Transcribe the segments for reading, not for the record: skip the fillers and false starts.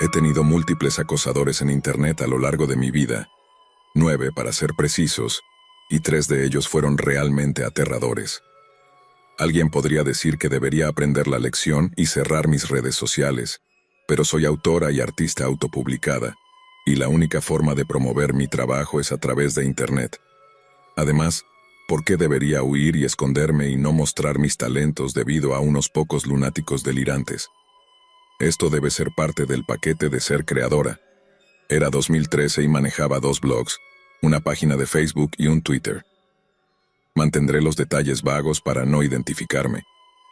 He tenido múltiples acosadores en Internet a lo largo de mi vida, 9 para ser precisos, y 3 de ellos fueron realmente aterradores. Alguien podría decir que debería aprender la lección y cerrar mis redes sociales, pero soy autora y artista autopublicada, y la única forma de promover mi trabajo es a través de Internet. Además, ¿por qué debería huir y esconderme y no mostrar mis talentos debido a unos pocos lunáticos delirantes? Esto debe ser parte del paquete de ser creadora. Era 2013 y manejaba 2 blogs, una página de Facebook y un Twitter. Mantendré los detalles vagos para no identificarme,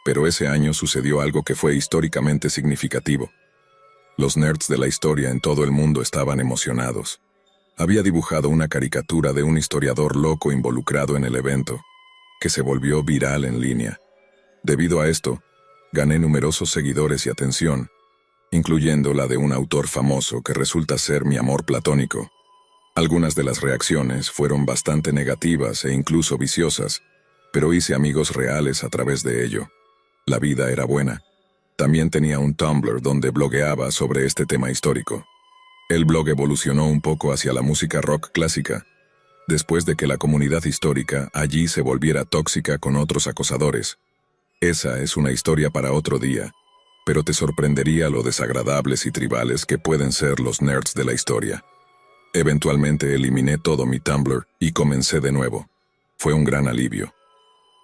pero ese año sucedió algo que fue históricamente significativo. Los nerds de la historia en todo el mundo estaban emocionados. Había dibujado una caricatura de un historiador loco involucrado en el evento, que se volvió viral en línea. Debido a esto, gané numerosos seguidores y atención, incluyendo la de un autor famoso que resulta ser mi amor platónico. Algunas de las reacciones fueron bastante negativas e incluso viciosas, pero hice amigos reales a través de ello. La vida era buena. También tenía un Tumblr donde blogueaba sobre este tema histórico. El blog evolucionó un poco hacia la música rock clásica, después de que la comunidad histórica allí se volviera tóxica con otros acosadores. Esa es una historia para otro día, pero te sorprendería lo desagradables y tribales que pueden ser los nerds de la historia. Eventualmente eliminé todo mi Tumblr y comencé de nuevo. Fue un gran alivio.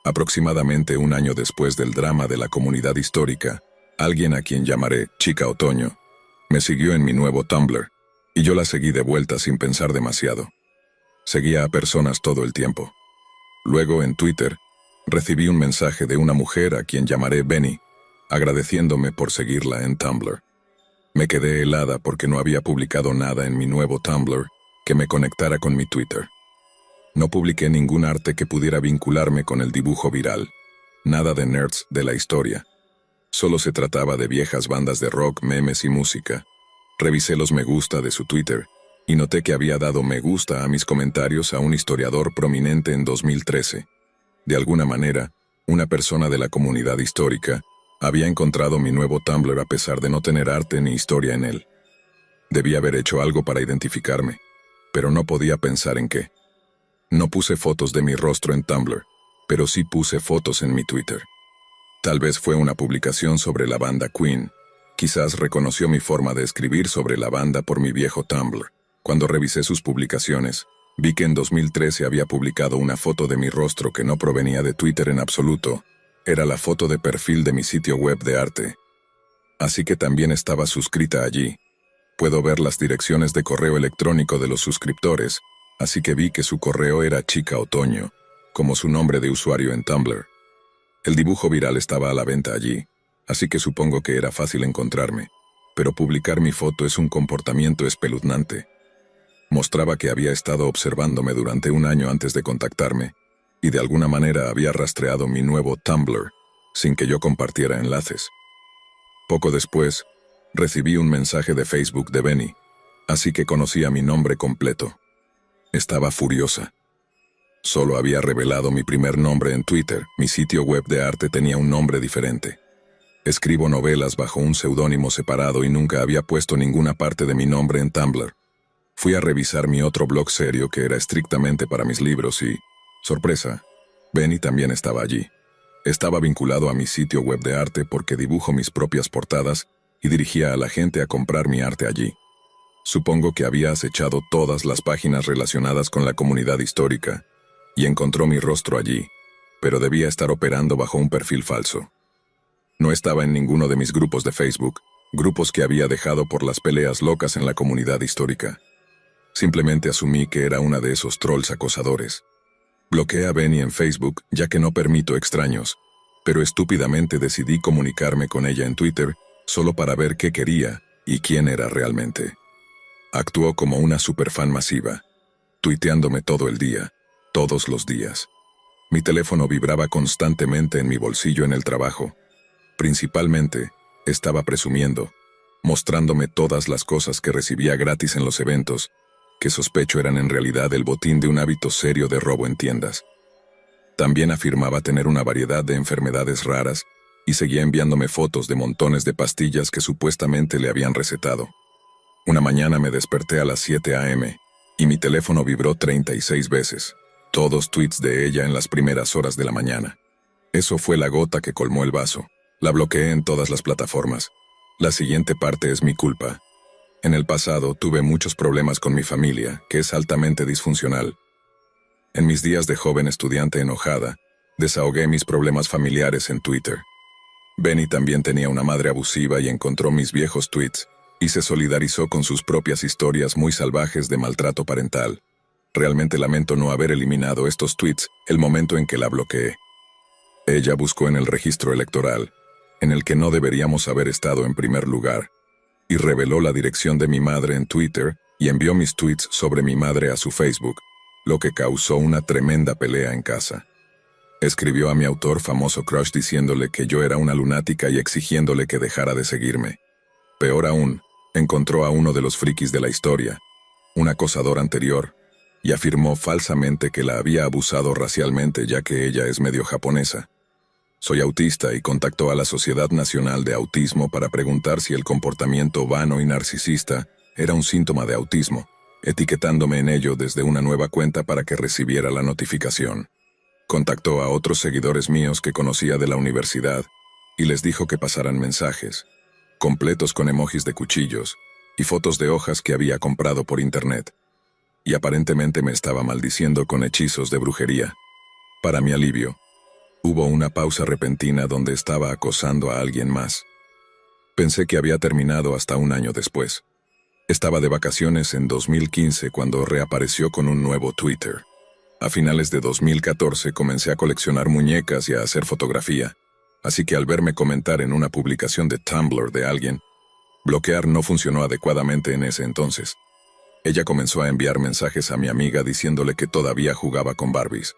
Aproximadamente un año después del drama de la comunidad histórica, alguien a quien llamaré Chica Otoño, me siguió en mi nuevo Tumblr, y yo la seguí de vuelta sin pensar demasiado. Seguía a personas todo el tiempo. Luego, en Twitter, recibí un mensaje de una mujer a quien llamaré Benny, agradeciéndome por seguirla en Tumblr. Me quedé helada porque no había publicado nada en mi nuevo Tumblr que me conectara con mi Twitter. No publiqué ningún arte que pudiera vincularme con el dibujo viral. Nada de nerds de la historia. Solo se trataba de viejas bandas de rock, memes y música. Revisé los me gusta de su Twitter y noté que había dado me gusta a mis comentarios a un historiador prominente en 2013. De alguna manera, una persona de la comunidad histórica había encontrado mi nuevo Tumblr a pesar de no tener arte ni historia en él. Debía haber hecho algo para identificarme, pero no podía pensar en qué. No puse fotos de mi rostro en Tumblr, pero sí puse fotos en mi Twitter. Tal vez fue una publicación sobre la banda Queen. Quizás reconoció mi forma de escribir sobre la banda por mi viejo Tumblr. Cuando revisé sus publicaciones, vi que en 2013 había publicado una foto de mi rostro que no provenía de Twitter en absoluto. Era la foto de perfil de mi sitio web de arte. Así que también estaba suscrita allí. Puedo ver las direcciones de correo electrónico de los suscriptores, así que vi que su correo era Chica Otoño, como su nombre de usuario en Tumblr. El dibujo viral estaba a la venta allí, así que supongo que era fácil encontrarme, pero publicar mi foto es un comportamiento espeluznante. Mostraba que había estado observándome durante un año antes de contactarme, y de alguna manera había rastreado mi nuevo Tumblr, sin que yo compartiera enlaces. Poco después, recibí un mensaje de Facebook de Benny, así que conocía mi nombre completo. Estaba furiosa. Solo había revelado mi primer nombre en Twitter, mi sitio web de arte tenía un nombre diferente. Escribo novelas bajo un seudónimo separado y nunca había puesto ninguna parte de mi nombre en Tumblr. Fui a revisar mi otro blog serio que era estrictamente para mis libros y, sorpresa, Benny también estaba allí. Estaba vinculado a mi sitio web de arte porque dibujo mis propias portadas y dirigía a la gente a comprar mi arte allí. Supongo que había acechado todas las páginas relacionadas con la comunidad histórica y encontró mi rostro allí, pero debía estar operando bajo un perfil falso. No estaba en ninguno de mis grupos de Facebook, grupos que había dejado por las peleas locas en la comunidad histórica. Simplemente asumí que era una de esos trolls acosadores. Bloqueé a Benny en Facebook ya que no permito extraños, pero estúpidamente decidí comunicarme con ella en Twitter solo para ver qué quería y quién era realmente. Actuó como una superfan masiva, tuiteándome todo el día, todos los días. Mi teléfono vibraba constantemente en mi bolsillo en el trabajo. Principalmente, estaba presumiendo, mostrándome todas las cosas que recibía gratis en los eventos, que sospecho eran en realidad el botín de un hábito serio de robo en tiendas. También afirmaba tener una variedad de enfermedades raras y seguía enviándome fotos de montones de pastillas que supuestamente le habían recetado. Una mañana me desperté a las 7 a.m. y mi teléfono vibró 36 veces, todos tweets de ella en las primeras horas de la mañana. Eso fue la gota que colmó el vaso. La bloqueé en todas las plataformas. La siguiente parte es mi culpa. En el pasado tuve muchos problemas con mi familia, que es altamente disfuncional. En mis días de joven estudiante enojada, desahogué mis problemas familiares en Twitter. Benny también tenía una madre abusiva y encontró mis viejos tweets, y se solidarizó con sus propias historias muy salvajes de maltrato parental. Realmente lamento no haber eliminado estos tweets el momento en que la bloqueé. Ella buscó en el registro electoral, en el que no deberíamos haber estado en primer lugar, y reveló la dirección de mi madre en Twitter y envió mis tweets sobre mi madre a su Facebook, lo que causó una tremenda pelea en casa. Escribió a mi autor famoso crush diciéndole que yo era una lunática y exigiéndole que dejara de seguirme. Peor aún, encontró a uno de los frikis de la historia, un acosador anterior, y afirmó falsamente que la había abusado racialmente ya que ella es medio japonesa. Soy autista y contactó a la Sociedad Nacional de Autismo para preguntar si el comportamiento vano y narcisista era un síntoma de autismo, etiquetándome en ello desde una nueva cuenta para que recibiera la notificación. Contactó a otros seguidores míos que conocía de la universidad y les dijo que pasaran mensajes, completos con emojis de cuchillos y fotos de hojas que había comprado por internet. Y aparentemente me estaba maldiciendo con hechizos de brujería. Para mi alivio, hubo una pausa repentina donde estaba acosando a alguien más. Pensé que había terminado hasta un año después. Estaba de vacaciones en 2015 cuando reapareció con un nuevo Twitter. A finales de 2014 comencé a coleccionar muñecas y a hacer fotografía, así que al verme comentar en una publicación de Tumblr de alguien, bloquear no funcionó adecuadamente en ese entonces. Ella comenzó a enviar mensajes a mi amiga diciéndole que todavía jugaba con Barbies.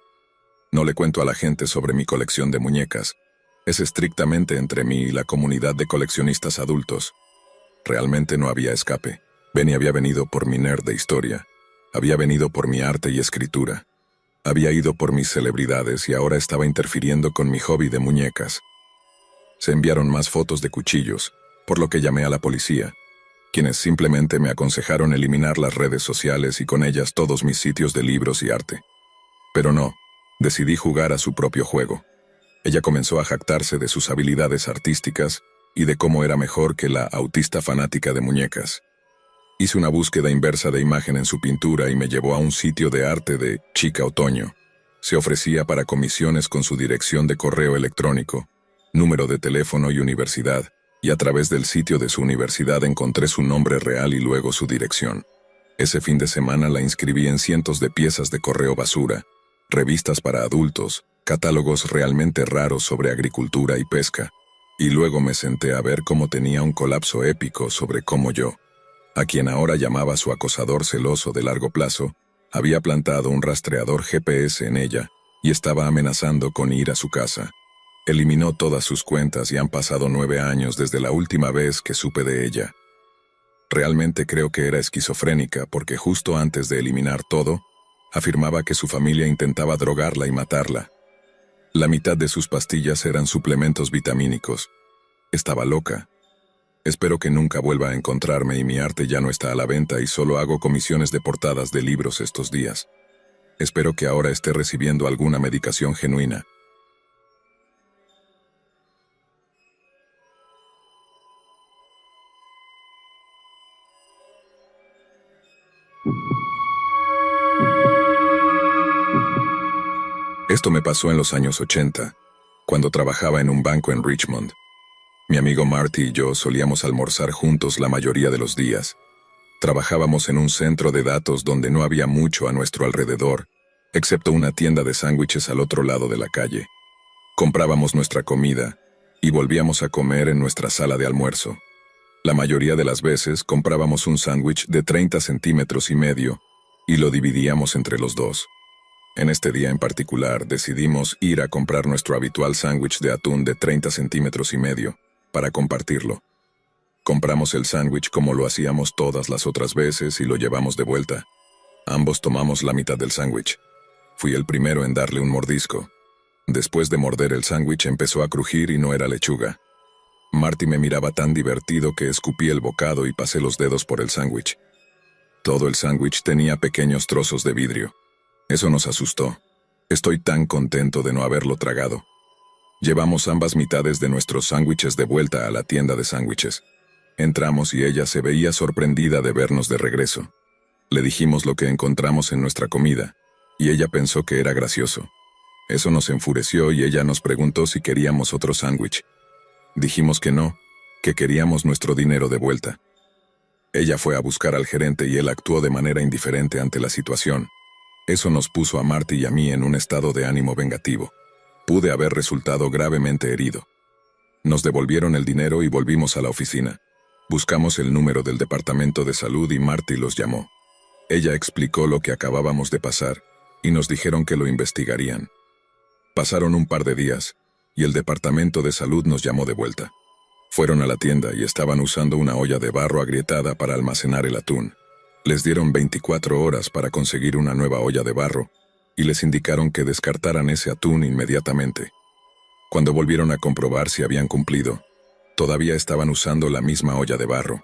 No le cuento a la gente sobre mi colección de muñecas. Es estrictamente entre mí y la comunidad de coleccionistas adultos. Realmente no había escape. Benny había venido por mi nerd de historia. Había venido por mi arte y escritura. Había ido por mis celebridades y ahora estaba interfiriendo con mi hobby de muñecas. Se enviaron más fotos de cuchillos, por lo que llamé a la policía, quienes simplemente me aconsejaron eliminar las redes sociales y con ellas todos mis sitios de libros y arte. Pero no, decidí jugar a su propio juego. Ella comenzó a jactarse de sus habilidades artísticas y de cómo era mejor que la autista fanática de muñecas. Hice una búsqueda inversa de imagen en su pintura y me llevó a un sitio de arte de Chica Otoño. Se ofrecía para comisiones con su dirección de correo electrónico, número de teléfono y universidad, y a través del sitio de su universidad encontré su nombre real y luego su dirección. Ese fin de semana la inscribí en cientos de piezas de correo basura, revistas para adultos, catálogos realmente raros sobre agricultura y pesca, y luego me senté a ver cómo tenía un colapso épico sobre cómo yo, a quien ahora llamaba su acosador celoso de largo plazo, había plantado un rastreador GPS en ella y estaba amenazando con ir a su casa. Eliminó todas sus cuentas y han pasado 9 años desde la última vez que supe de ella. Realmente creo que era esquizofrénica porque justo antes de eliminar todo, afirmaba que su familia intentaba drogarla y matarla. La mitad de sus pastillas eran suplementos vitamínicos. Estaba loca. Espero que nunca vuelva a encontrarme y mi arte ya no está a la venta y solo hago comisiones de portadas de libros estos días. Espero que ahora esté recibiendo alguna medicación genuina. Esto me pasó en los años 80, cuando trabajaba en un banco en Richmond. Mi amigo Marty y yo solíamos almorzar juntos la mayoría de los días. Trabajábamos en un centro de datos donde no había mucho a nuestro alrededor, excepto una tienda de sándwiches al otro lado de la calle. Comprábamos nuestra comida y volvíamos a comer en nuestra sala de almuerzo. La mayoría de las veces comprábamos un sándwich de 30 centímetros y medio y lo dividíamos entre los dos. En este día en particular decidimos ir a comprar nuestro habitual sándwich de atún de 30 centímetros y medio para compartirlo. Compramos el sándwich como lo hacíamos todas las otras veces y lo llevamos de vuelta. Ambos tomamos la mitad del sándwich. Fui el primero en darle un mordisco. Después de morder el sándwich empezó a crujir y no era lechuga. Marty me miraba tan divertido que escupí el bocado y pasé los dedos por el sándwich. Todo el sándwich tenía pequeños trozos de vidrio. Eso nos asustó. Estoy tan contento de no haberlo tragado. Llevamos ambas mitades de nuestros sándwiches de vuelta a la tienda de sándwiches. Entramos y ella se veía sorprendida de vernos de regreso. Le dijimos lo que encontramos en nuestra comida, y ella pensó que era gracioso. Eso nos enfureció y ella nos preguntó si queríamos otro sándwich. Dijimos que no, que queríamos nuestro dinero de vuelta. Ella fue a buscar al gerente y él actuó de manera indiferente ante la situación. Eso nos puso a Marty y a mí en un estado de ánimo vengativo. Pude haber resultado gravemente herido. Nos devolvieron el dinero y volvimos a la oficina. Buscamos el número del departamento de salud y Marty los llamó. Ella explicó lo que acabábamos de pasar y nos dijeron que lo investigarían. Pasaron un par de días y el departamento de salud nos llamó de vuelta. Fueron a la tienda y estaban usando una olla de barro agrietada para almacenar el atún. Les dieron 24 horas para conseguir una nueva olla de barro y les indicaron que descartaran ese atún inmediatamente. Cuando volvieron a comprobar si habían cumplido, todavía estaban usando la misma olla de barro.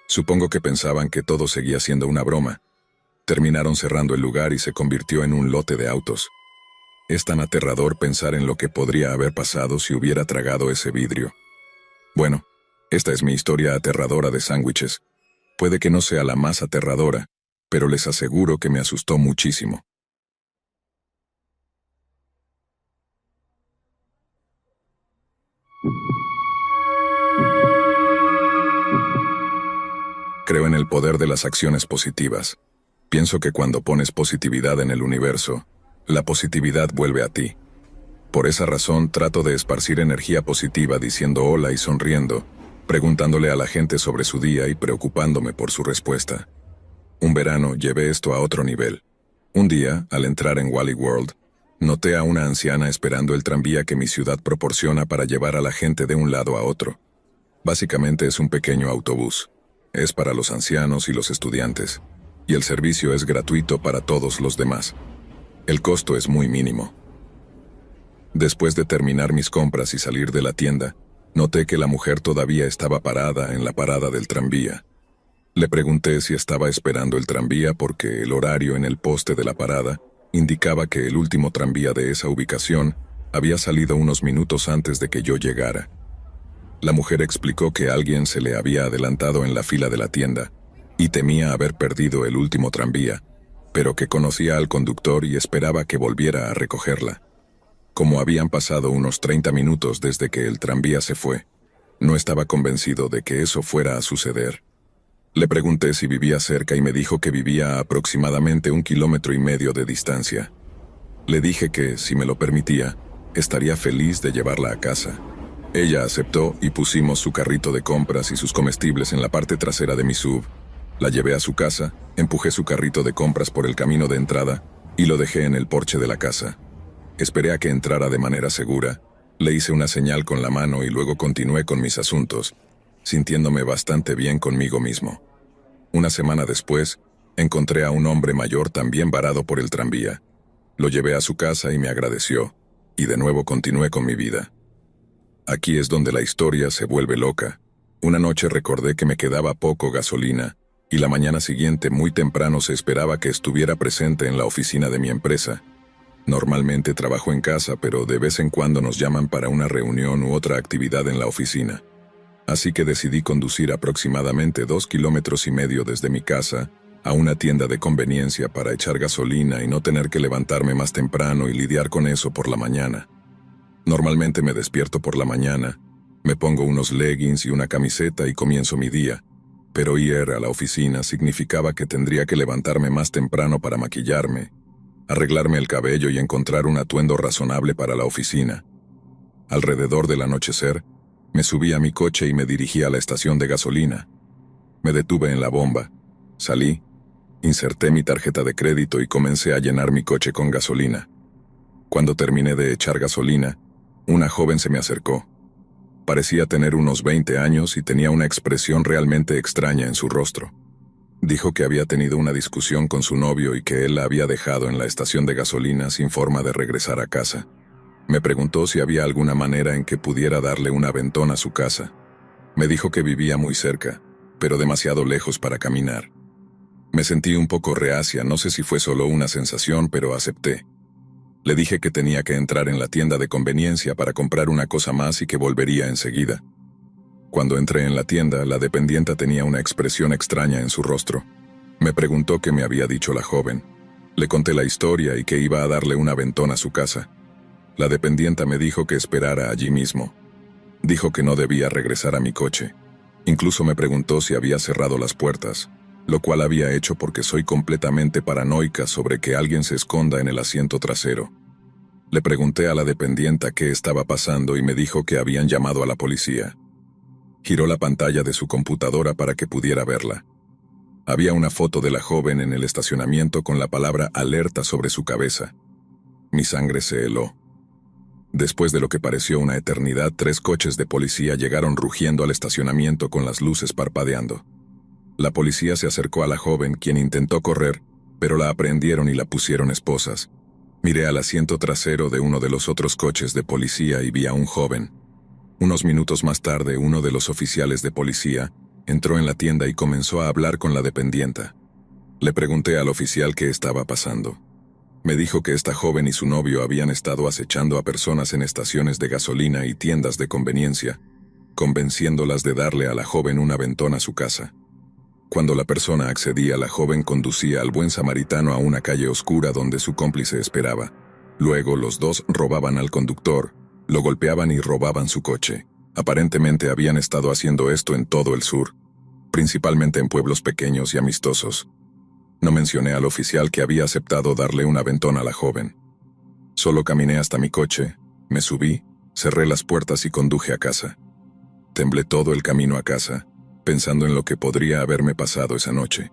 Supongo que pensaban que todo seguía siendo una broma. Terminaron cerrando el lugar y se convirtió en un lote de autos. Es tan aterrador pensar en lo que podría haber pasado si hubiera tragado ese vidrio. Bueno, esta es mi historia aterradora de sándwiches. Puede que no sea la más aterradora, pero les aseguro que me asustó muchísimo. Creo en el poder de las acciones positivas. Pienso que cuando pones positividad en el universo, la positividad vuelve a ti. Por esa razón trato de esparcir energía positiva diciendo hola y sonriendo, preguntándole a la gente sobre su día y preocupándome por su respuesta. Un verano llevé esto a otro nivel. Un día, al entrar en Wally World, noté a una anciana esperando el tranvía que mi ciudad proporciona para llevar a la gente de un lado a otro. Básicamente es un pequeño autobús. Es para los ancianos y los estudiantes, y el servicio es gratuito para todos los demás. El costo es muy mínimo. Después de terminar mis compras y salir de la tienda, noté que la mujer todavía estaba parada en la parada del tranvía. Le pregunté si estaba esperando el tranvía porque el horario en el poste de la parada indicaba que el último tranvía de esa ubicación había salido unos minutos antes de que yo llegara. La mujer explicó que alguien se le había adelantado en la fila de la tienda y temía haber perdido el último tranvía, pero que conocía al conductor y esperaba que volviera a recogerla. Como habían pasado unos 30 minutos desde que el tranvía se fue, no estaba convencido de que eso fuera a suceder. Le pregunté si vivía cerca y me dijo que vivía a aproximadamente 1,5 kilómetros de distancia. Le dije que, si me lo permitía, estaría feliz de llevarla a casa. Ella aceptó y pusimos su carrito de compras y sus comestibles en la parte trasera de mi SUV. La llevé a su casa, empujé su carrito de compras por el camino de entrada y lo dejé en el porche de la casa. Esperé a que entrara de manera segura, le hice una señal con la mano y luego continué con mis asuntos, sintiéndome bastante bien conmigo mismo. Una semana después, encontré a un hombre mayor también varado por el tranvía. Lo llevé a su casa y me agradeció, y de nuevo continué con mi vida. Aquí es donde la historia se vuelve loca. Una noche recordé que me quedaba poco gasolina, y la mañana siguiente muy temprano se esperaba que estuviera presente en la oficina de mi empresa. Normalmente trabajo en casa, pero de vez en cuando nos llaman para una reunión u otra actividad en la oficina. Así que decidí conducir aproximadamente 2,5 kilómetros desde mi casa a una tienda de conveniencia para echar gasolina y no tener que levantarme más temprano y lidiar con eso por la mañana. Normalmente me despierto por la mañana, me pongo unos leggings y una camiseta y comienzo mi día, pero ir a la oficina significaba que tendría que levantarme más temprano para maquillarme, arreglarme el cabello y encontrar un atuendo razonable para la oficina. Alrededor del anochecer, me subí a mi coche y me dirigí a la estación de gasolina. Me detuve en la bomba, salí, inserté mi tarjeta de crédito y comencé a llenar mi coche con gasolina. Cuando terminé de echar gasolina, una joven se me acercó. Parecía tener unos 20 años y tenía una expresión realmente extraña en su rostro. Dijo que había tenido una discusión con su novio y que él la había dejado en la estación de gasolina sin forma de regresar a casa. Me preguntó si había alguna manera en que pudiera darle un aventón a su casa. Me dijo que vivía muy cerca, pero demasiado lejos para caminar. Me sentí un poco reacia, no sé si fue solo una sensación, pero acepté. Le dije que tenía que entrar en la tienda de conveniencia para comprar una cosa más y que volvería enseguida. Cuando entré en la tienda, la dependienta tenía una expresión extraña en su rostro. Me preguntó qué me había dicho la joven. Le conté la historia y que iba a darle un aventón a su casa. La dependienta me dijo que esperara allí mismo. Dijo que no debía regresar a mi coche. Incluso me preguntó si había cerrado las puertas, lo cual había hecho porque soy completamente paranoica sobre que alguien se esconda en el asiento trasero. Le pregunté a la dependienta qué estaba pasando y me dijo que habían llamado a la policía. Giró la pantalla de su computadora para que pudiera verla. Había una foto de la joven en el estacionamiento con la palabra alerta sobre su cabeza. Mi sangre se heló. Después de lo que pareció una eternidad, 3 coches de policía llegaron rugiendo al estacionamiento con las luces parpadeando. La policía se acercó a la joven, quien intentó correr, pero la aprehendieron y la pusieron esposas. Miré al asiento trasero de uno de los otros coches de policía y vi a un joven. Unos minutos más tarde, uno de los oficiales de policía entró en la tienda y comenzó a hablar con la dependienta. Le pregunté al oficial qué estaba pasando. Me dijo que esta joven y su novio habían estado acechando a personas en estaciones de gasolina y tiendas de conveniencia, convenciéndolas de darle a la joven un aventón a su casa. Cuando la persona accedía, la joven conducía al buen samaritano a una calle oscura donde su cómplice esperaba. Luego los dos robaban al conductor, lo golpeaban y robaban su coche. Aparentemente habían estado haciendo esto en todo el sur, principalmente en pueblos pequeños y amistosos. No mencioné al oficial que había aceptado darle un aventón a la joven. Solo caminé hasta mi coche, me subí, cerré las puertas y conduje a casa. Temblé todo el camino a casa, pensando en lo que podría haberme pasado esa noche.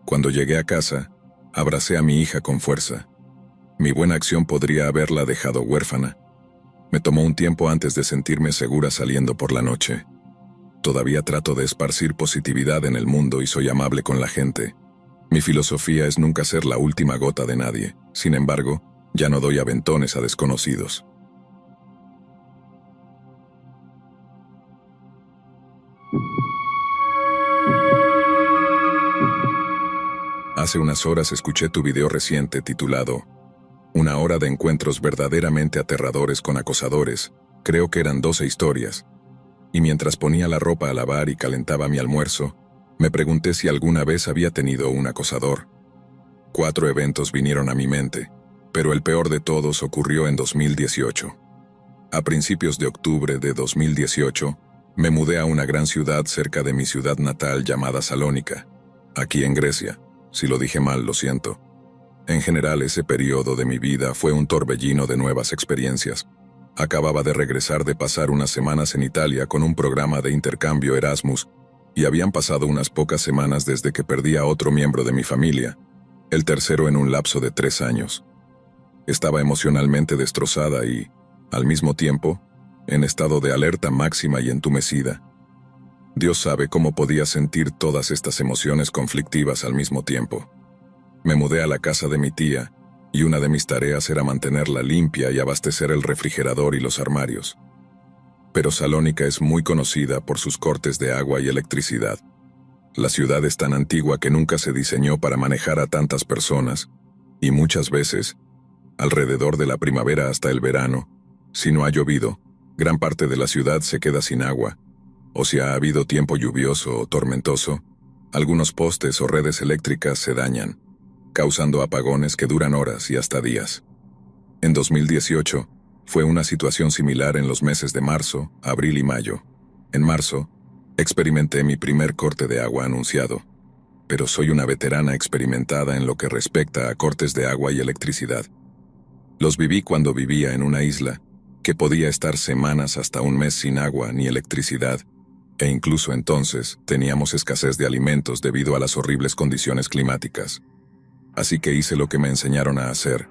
Cuando llegué a casa, abracé a mi hija con fuerza. Mi buena acción podría haberla dejado huérfana. Me tomó un tiempo antes de sentirme segura saliendo por la noche. Todavía trato de esparcir positividad en el mundo y soy amable con la gente. Mi filosofía es nunca ser la última gota de nadie. Sin embargo, ya no doy aventones a desconocidos. Hace unas horas escuché tu video reciente titulado Una hora de encuentros verdaderamente aterradores con acosadores. Creo que eran 12 historias. Y mientras ponía la ropa a lavar y calentaba mi almuerzo, me pregunté si alguna vez había tenido un acosador. 4 eventos vinieron a mi mente, pero el peor de todos ocurrió en 2018. A principios de octubre de 2018, me mudé a una gran ciudad cerca de mi ciudad natal llamada Salónica, aquí en Grecia. Si lo dije mal, lo siento. En general, ese periodo de mi vida fue un torbellino de nuevas experiencias. Acababa de regresar de pasar unas semanas en Italia con un programa de intercambio Erasmus, y habían pasado unas pocas semanas desde que perdí a otro miembro de mi familia, el tercero en un lapso de 3 años. Estaba emocionalmente destrozada y, al mismo tiempo, en estado de alerta máxima y entumecida. Dios sabe cómo podía sentir todas estas emociones conflictivas al mismo tiempo. Me mudé a la casa de mi tía, y una de mis tareas era mantenerla limpia y abastecer el refrigerador y los armarios. Pero Salónica es muy conocida por sus cortes de agua y electricidad. La ciudad es tan antigua que nunca se diseñó para manejar a tantas personas, y muchas veces, alrededor de la primavera hasta el verano, si no ha llovido, gran parte de la ciudad se queda sin agua, o si ha habido tiempo lluvioso o tormentoso, algunos postes o redes eléctricas se dañan, causando apagones que duran horas y hasta días. En 2018, fue una situación similar en los meses de marzo, abril y mayo. En marzo, experimenté mi primer corte de agua anunciado, pero soy una veterana experimentada en lo que respecta a cortes de agua y electricidad. Los viví cuando vivía en una isla, que podía estar semanas hasta un mes sin agua ni electricidad, e incluso entonces teníamos escasez de alimentos debido a las horribles condiciones climáticas. Así que hice lo que me enseñaron a hacer.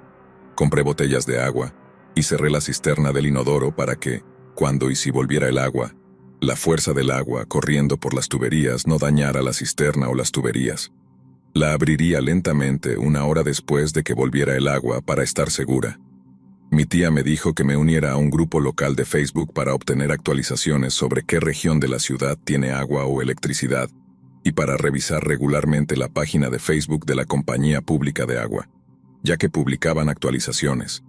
Compré botellas de agua y cerré la cisterna del inodoro para que, cuando y si volviera el agua, la fuerza del agua corriendo por las tuberías no dañara la cisterna o las tuberías. La abriría lentamente 1 hora después de que volviera el agua para estar segura. Mi tía me dijo que me uniera a un grupo local de Facebook para obtener actualizaciones sobre qué región de la ciudad tiene agua o electricidad, y para revisar regularmente la página de Facebook de la Compañía Pública de Agua, ya que publicaban actualizaciones.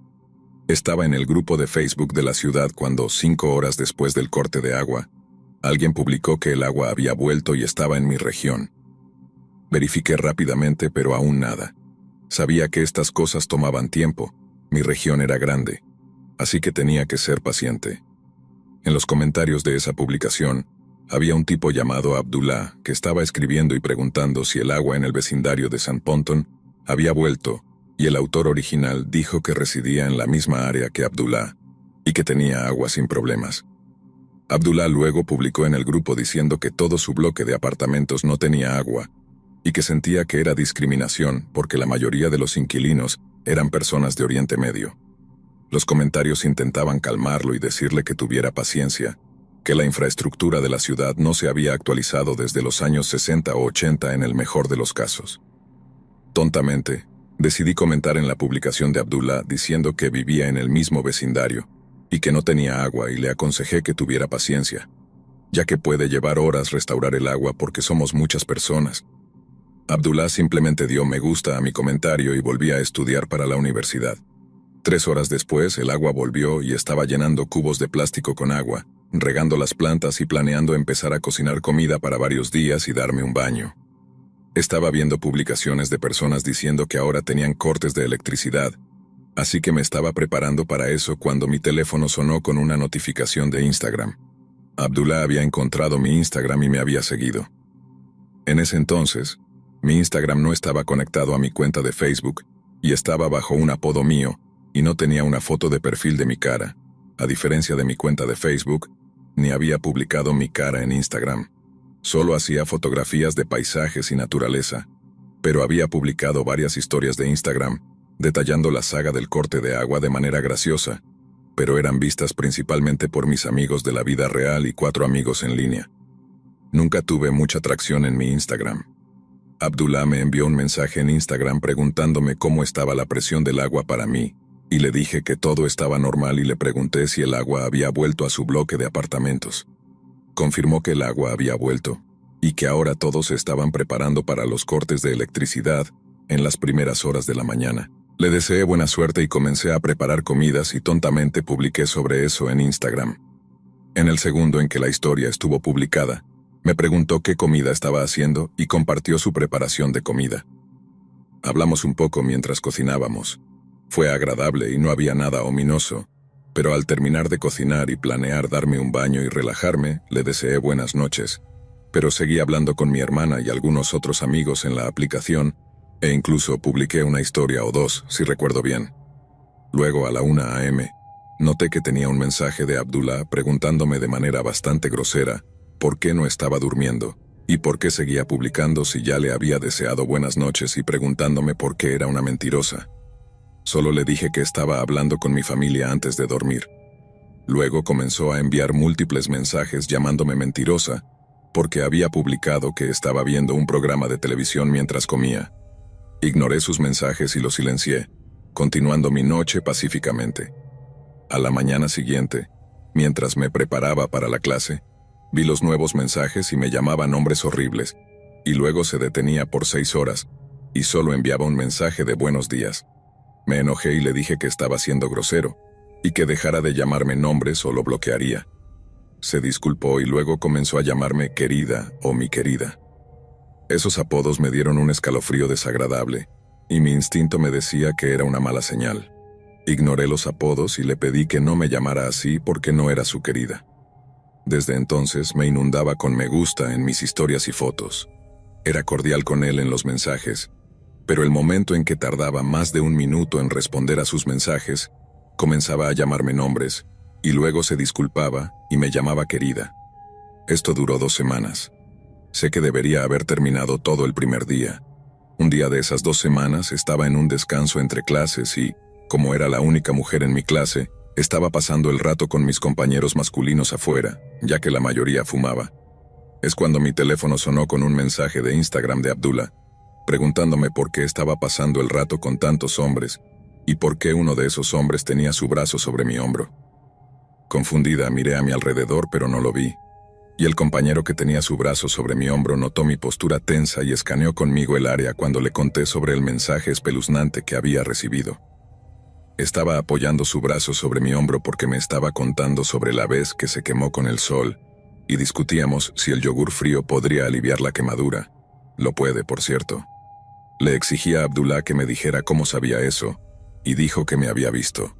Estaba en el grupo de Facebook de la ciudad cuando, 5 horas después del corte de agua, alguien publicó que el agua había vuelto y estaba en mi región. Verifiqué rápidamente, pero aún nada. Sabía que estas cosas tomaban tiempo. Mi región era grande, así que tenía que ser paciente. En los comentarios de esa publicación, había un tipo llamado Abdullah que estaba escribiendo y preguntando si el agua en el vecindario de San Ponton había vuelto, y el autor original dijo que residía en la misma área que Abdullah y que tenía agua sin problemas. Abdullah luego publicó en el grupo diciendo que todo su bloque de apartamentos no tenía agua y que sentía que era discriminación porque la mayoría de los inquilinos eran personas de Oriente Medio. Los comentarios intentaban calmarlo y decirle que tuviera paciencia, que la infraestructura de la ciudad no se había actualizado desde los años 60 o 80 en el mejor de los casos. Tontamente, decidí comentar en la publicación de Abdullah diciendo que vivía en el mismo vecindario y que no tenía agua, y le aconsejé que tuviera paciencia, ya que puede llevar horas restaurar el agua porque somos muchas personas. Abdullah simplemente dio me gusta a mi comentario y volví a estudiar para la universidad. 3 horas después, el agua volvió y estaba llenando cubos de plástico con agua, regando las plantas y planeando empezar a cocinar comida para varios días y darme un baño. Estaba viendo publicaciones de personas diciendo que ahora tenían cortes de electricidad, así que me estaba preparando para eso cuando mi teléfono sonó con una notificación de Instagram. Abdullah había encontrado mi Instagram y me había seguido. En ese entonces, mi Instagram no estaba conectado a mi cuenta de Facebook y estaba bajo un apodo mío y no tenía una foto de perfil de mi cara, a diferencia de mi cuenta de Facebook, ni había publicado mi cara en Instagram. Solo hacía fotografías de paisajes y naturaleza, pero había publicado varias historias de Instagram, detallando la saga del corte de agua de manera graciosa, pero eran vistas principalmente por mis amigos de la vida real y 4 amigos en línea. Nunca tuve mucha tracción en mi Instagram. Abdullah me envió un mensaje en Instagram preguntándome cómo estaba la presión del agua para mí, y le dije que todo estaba normal y le pregunté si el agua había vuelto a su bloque de apartamentos. Confirmó que el agua había vuelto, y que ahora todos se estaban preparando para los cortes de electricidad en las primeras horas de la mañana. Le deseé buena suerte y comencé a preparar comidas y tontamente publiqué sobre eso en Instagram. En el segundo en que la historia estuvo publicada, me preguntó qué comida estaba haciendo y compartió su preparación de comida. Hablamos un poco mientras cocinábamos. Fue agradable y no había nada ominoso, pero al terminar de cocinar y planear darme un baño y relajarme, le deseé buenas noches, pero seguí hablando con mi hermana y algunos otros amigos en la aplicación, e incluso publiqué una historia o 2, si recuerdo bien. Luego, a la 1 a.m., noté que tenía un mensaje de Abdullah preguntándome de manera bastante grosera por qué no estaba durmiendo, y por qué seguía publicando si ya le había deseado buenas noches y preguntándome por qué era una mentirosa. Solo le dije que estaba hablando con mi familia antes de dormir. Luego comenzó a enviar múltiples mensajes llamándome mentirosa, porque había publicado que estaba viendo un programa de televisión mientras comía. Ignoré sus mensajes y los silencié, continuando mi noche pacíficamente. A la mañana siguiente, mientras me preparaba para la clase, vi los nuevos mensajes y me llamaba nombres horribles, y luego se detenía por 6 horas, y solo enviaba un mensaje de buenos días. Me enojé y le dije que estaba siendo grosero, y que dejara de llamarme nombres o lo bloquearía. Se disculpó y luego comenzó a llamarme querida o mi querida. Esos apodos me dieron un escalofrío desagradable, y mi instinto me decía que era una mala señal. Ignoré los apodos y le pedí que no me llamara así porque no era su querida. Desde entonces me inundaba con me gusta en mis historias y fotos. Era cordial con él en los mensajes, pero el momento en que tardaba más de 1 minuto en responder a sus mensajes, comenzaba a llamarme nombres, y luego se disculpaba y me llamaba querida. Esto duró 2 semanas. Sé que debería haber terminado todo el primer día. Un día de esas 2 semanas estaba en un descanso entre clases y, como era la única mujer en mi clase, estaba pasando el rato con mis compañeros masculinos afuera, ya que la mayoría fumaba. Es cuando mi teléfono sonó con un mensaje de Instagram de Abdullah, preguntándome por qué estaba pasando el rato con tantos hombres, ¿Y por qué uno de esos hombres tenía su brazo sobre mi hombro? Confundida, miré a mi alrededor, pero no lo vi. Y el compañero que tenía su brazo sobre mi hombro notó mi postura tensa y escaneó conmigo el área cuando le conté sobre el mensaje espeluznante que había recibido. Estaba apoyando su brazo sobre mi hombro porque me estaba contando sobre la vez que se quemó con el sol, y discutíamos si el yogur frío podría aliviar la quemadura. Lo puede, por cierto. Le exigí a Abdullah que me dijera cómo sabía eso, y dijo que me había visto.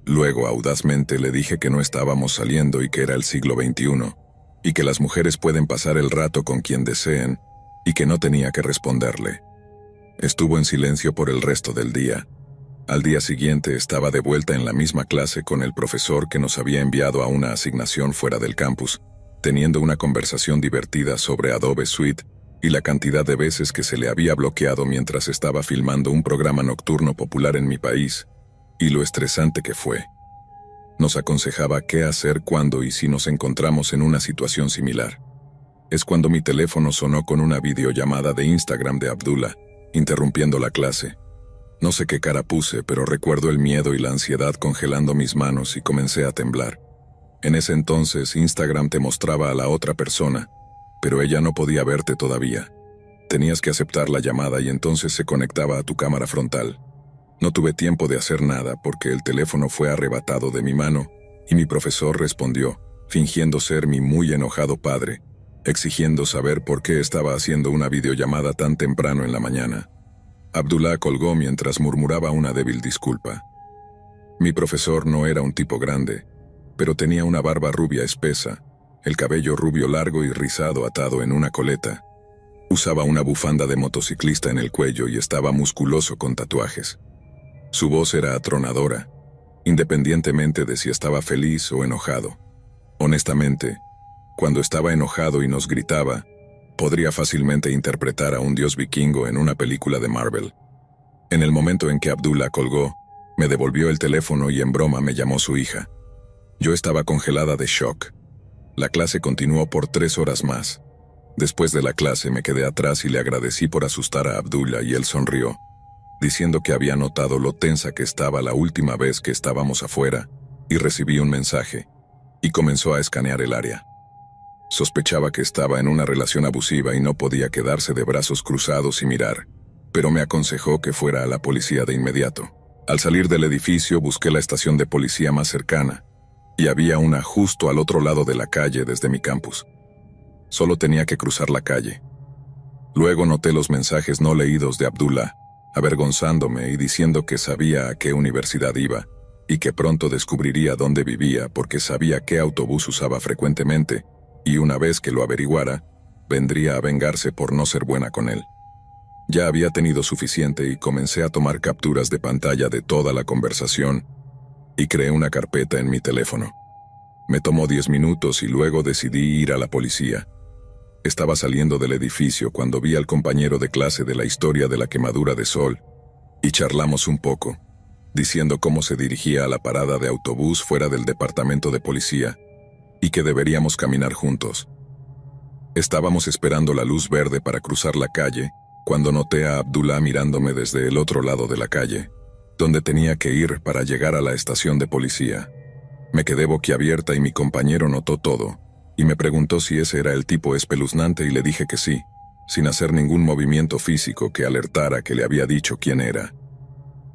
Luego, audazmente, le dije que no estábamos saliendo y que era el siglo XXI, y que las mujeres pueden pasar el rato con quien deseen, y que no tenía que responderle. Estuvo en silencio por el resto del día. Al día siguiente estaba de vuelta en la misma clase con el profesor que nos había enviado a una asignación fuera del campus, teniendo una conversación divertida sobre Adobe Suite y la cantidad de veces que se le había bloqueado mientras estaba filmando un programa nocturno popular en mi país, y lo estresante que fue. Nos aconsejaba qué hacer cuando y si nos encontramos en una situación similar. Es cuando mi teléfono sonó con una videollamada de Instagram de Abdullah, interrumpiendo la clase. No sé qué cara puse, pero recuerdo el miedo y la ansiedad congelando mis manos y comencé a temblar. En ese entonces, Instagram te mostraba a la otra persona, pero ella no podía verte todavía. Tenías que aceptar la llamada y entonces se conectaba a tu cámara frontal. No tuve tiempo de hacer nada porque el teléfono fue arrebatado de mi mano y mi profesor respondió, fingiendo ser mi muy enojado padre, exigiendo saber por qué estaba haciendo una videollamada tan temprano en la mañana. Abdullah colgó mientras murmuraba una débil disculpa. Mi profesor no era un tipo grande, pero tenía una barba rubia espesa, el cabello rubio largo y rizado atado en una coleta. Usaba una bufanda de motociclista en el cuello y estaba musculoso con tatuajes. Su voz era atronadora, independientemente de si estaba feliz o enojado. Honestamente, cuando estaba enojado y nos gritaba, podría fácilmente interpretar a un dios vikingo en una película de Marvel. En el momento en que Abdullah colgó, me devolvió el teléfono y en broma me llamó su hija. Yo estaba congelada de shock. La clase continuó por 3 horas más. Después de la clase me quedé atrás y le agradecí por asustar a Abdullah y él sonrió, diciendo que había notado lo tensa que estaba la última vez que estábamos afuera, y recibí un mensaje, y comenzó a escanear el área. Sospechaba que estaba en una relación abusiva y no podía quedarse de brazos cruzados y mirar, pero me aconsejó que fuera a la policía de inmediato. Al salir del edificio busqué la estación de policía más cercana, y había una justo al otro lado de la calle desde mi campus. Solo tenía que cruzar la calle. Luego noté los mensajes no leídos de Abdullah, avergonzándome y diciendo que sabía a qué universidad iba, y que pronto descubriría dónde vivía porque sabía qué autobús usaba frecuentemente, y una vez que lo averiguara, vendría a vengarse por no ser buena con él. Ya había tenido suficiente y comencé a tomar capturas de pantalla de toda la conversación, y creé una carpeta en mi teléfono. Me tomó 10 minutos y luego decidí ir a la policía. Estaba saliendo del edificio cuando vi al compañero de clase de la historia de la quemadura de sol, y charlamos un poco, diciendo cómo se dirigía a la parada de autobús fuera del departamento de policía, y que deberíamos caminar juntos. Estábamos esperando la luz verde para cruzar la calle, cuando noté a Abdullah mirándome desde el otro lado de la calle, donde tenía que ir para llegar a la estación de policía. Me quedé boquiabierta y mi compañero notó todo, y me preguntó si ese era el tipo espeluznante y le dije que sí, sin hacer ningún movimiento físico que alertara que le había dicho quién era.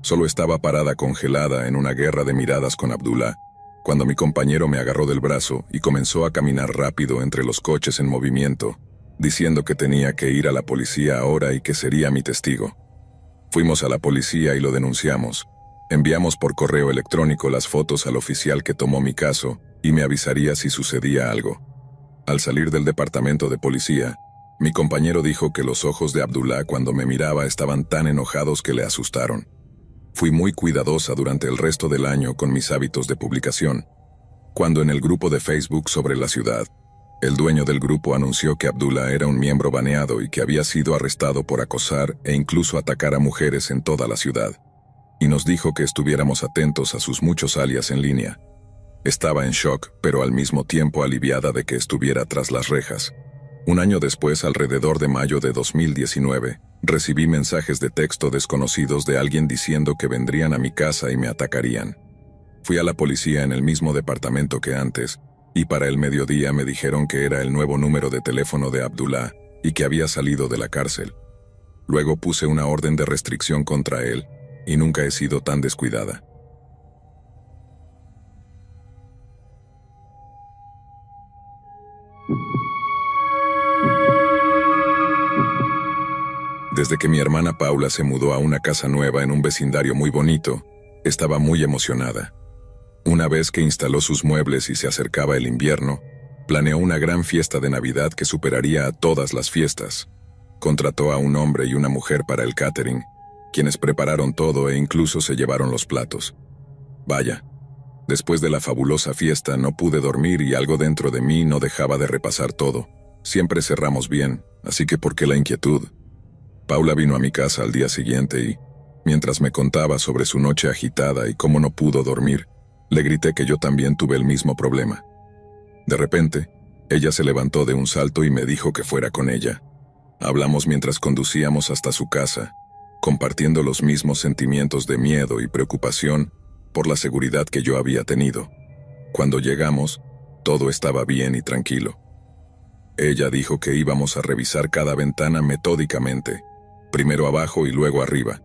Solo estaba parada congelada en una guerra de miradas con Abdullah, cuando mi compañero me agarró del brazo y comenzó a caminar rápido entre los coches en movimiento, diciendo que tenía que ir a la policía ahora y que sería mi testigo. Fuimos a la policía y lo denunciamos. Enviamos por correo electrónico las fotos al oficial que tomó mi caso y me avisaría si sucedía algo. Al salir del departamento de policía, mi compañero dijo que los ojos de Abdullah cuando me miraba estaban tan enojados que le asustaron. Fui muy cuidadosa durante el resto del año con mis hábitos de publicación. Cuando en el grupo de Facebook sobre la ciudad, el dueño del grupo anunció que Abdullah era un miembro baneado y que había sido arrestado por acosar e incluso atacar a mujeres en toda la ciudad, y nos dijo que estuviéramos atentos a sus muchos alias en línea. Estaba en shock, pero al mismo tiempo aliviada de que estuviera tras las rejas. Un año después, alrededor de mayo de 2019, recibí mensajes de texto desconocidos de alguien diciendo que vendrían a mi casa y me atacarían. Fui a la policía en el mismo departamento que antes, y para el mediodía me dijeron que era el nuevo número de teléfono de Abdullah y que había salido de la cárcel. Luego puse una orden de restricción contra él, y nunca he sido tan descuidada. Desde que mi hermana Paula se mudó a una casa nueva en un vecindario muy bonito, estaba muy emocionada. Una vez que instaló sus muebles y se acercaba el invierno, planeó una gran fiesta de Navidad que superaría a todas las fiestas. Contrató a un hombre y una mujer para el catering, quienes prepararon todo e incluso se llevaron los platos. Vaya, después de la fabulosa fiesta no pude dormir y algo dentro de mí no dejaba de repasar todo. Siempre cerramos bien, así que ¿por qué la inquietud? Paula vino a mi casa al día siguiente y, mientras me contaba sobre su noche agitada y cómo no pudo dormir, le grité que yo también tuve el mismo problema. De repente, ella se levantó de un salto y me dijo que fuera con ella. Hablamos mientras conducíamos hasta su casa, compartiendo los mismos sentimientos de miedo y preocupación por la seguridad que yo había tenido. Cuando llegamos, todo estaba bien y tranquilo. Ella dijo que íbamos a revisar cada ventana metódicamente, primero abajo y luego arriba.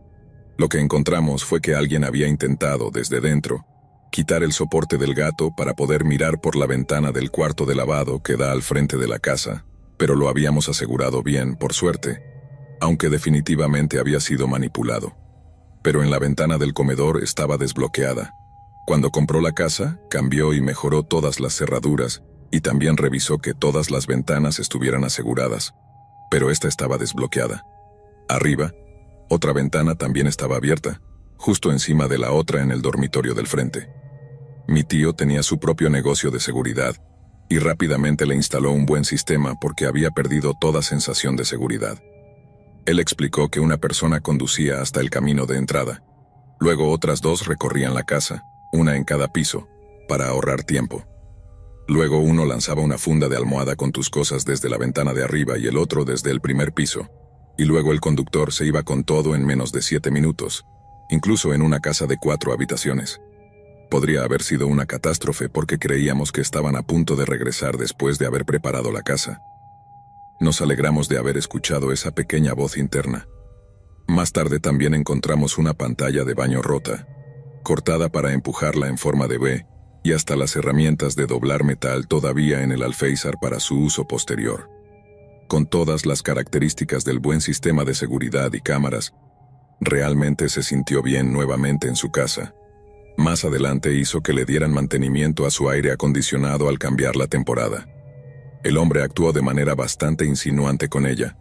Lo que encontramos fue que alguien había intentado, desde dentro, quitar el soporte del gato para poder mirar por la ventana del cuarto de lavado que da al frente de la casa, pero lo habíamos asegurado bien, por suerte, aunque definitivamente había sido manipulado. Pero en la ventana del comedor estaba desbloqueada. Cuando compró la casa, cambió y mejoró todas las cerraduras y también revisó que todas las ventanas estuvieran aseguradas, pero esta estaba desbloqueada. Arriba, otra ventana también estaba abierta, justo encima de la otra en el dormitorio del frente. Mi tío tenía su propio negocio de seguridad y rápidamente le instaló un buen sistema porque había perdido toda sensación de seguridad. Él explicó que una persona conducía hasta el camino de entrada. Luego otras dos recorrían la casa, una en cada piso, para ahorrar tiempo. Luego uno lanzaba una funda de almohada con tus cosas desde la ventana de arriba y el otro desde el primer piso. Y luego el conductor se iba con todo en menos de 7 minutos, incluso en una casa de 4 habitaciones. Podría haber sido una catástrofe porque creíamos que estaban a punto de regresar después de haber preparado la casa. Nos alegramos de haber escuchado esa pequeña voz interna. Más tarde también encontramos una pantalla de baño rota, cortada para empujarla en forma de V, y hasta las herramientas de doblar metal todavía en el alféizar para su uso posterior. Con todas las características del buen sistema de seguridad y cámaras, realmente se sintió bien nuevamente en su casa. Más adelante hizo que le dieran mantenimiento a su aire acondicionado al cambiar la temporada. El hombre actuó de manera bastante insinuante con ella,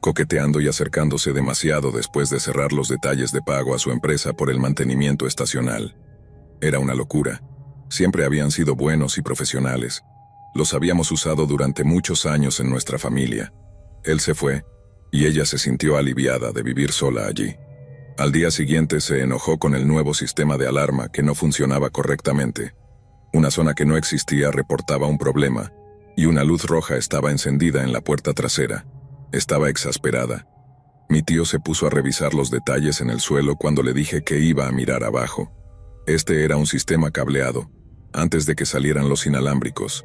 coqueteando y acercándose demasiado después de cerrar los detalles de pago a su empresa por el mantenimiento estacional. Era una locura. Siempre habían sido buenos y profesionales. Los habíamos usado durante muchos años en nuestra familia. Él se fue, y ella se sintió aliviada de vivir sola allí. Al día siguiente se enojó con el nuevo sistema de alarma que no funcionaba correctamente. Una zona que no existía reportaba un problema, y una luz roja estaba encendida en la puerta trasera. Estaba exasperada. Mi tío se puso a revisar los detalles en el suelo cuando le dije que iba a mirar abajo. Este era un sistema cableado, antes de que salieran los inalámbricos.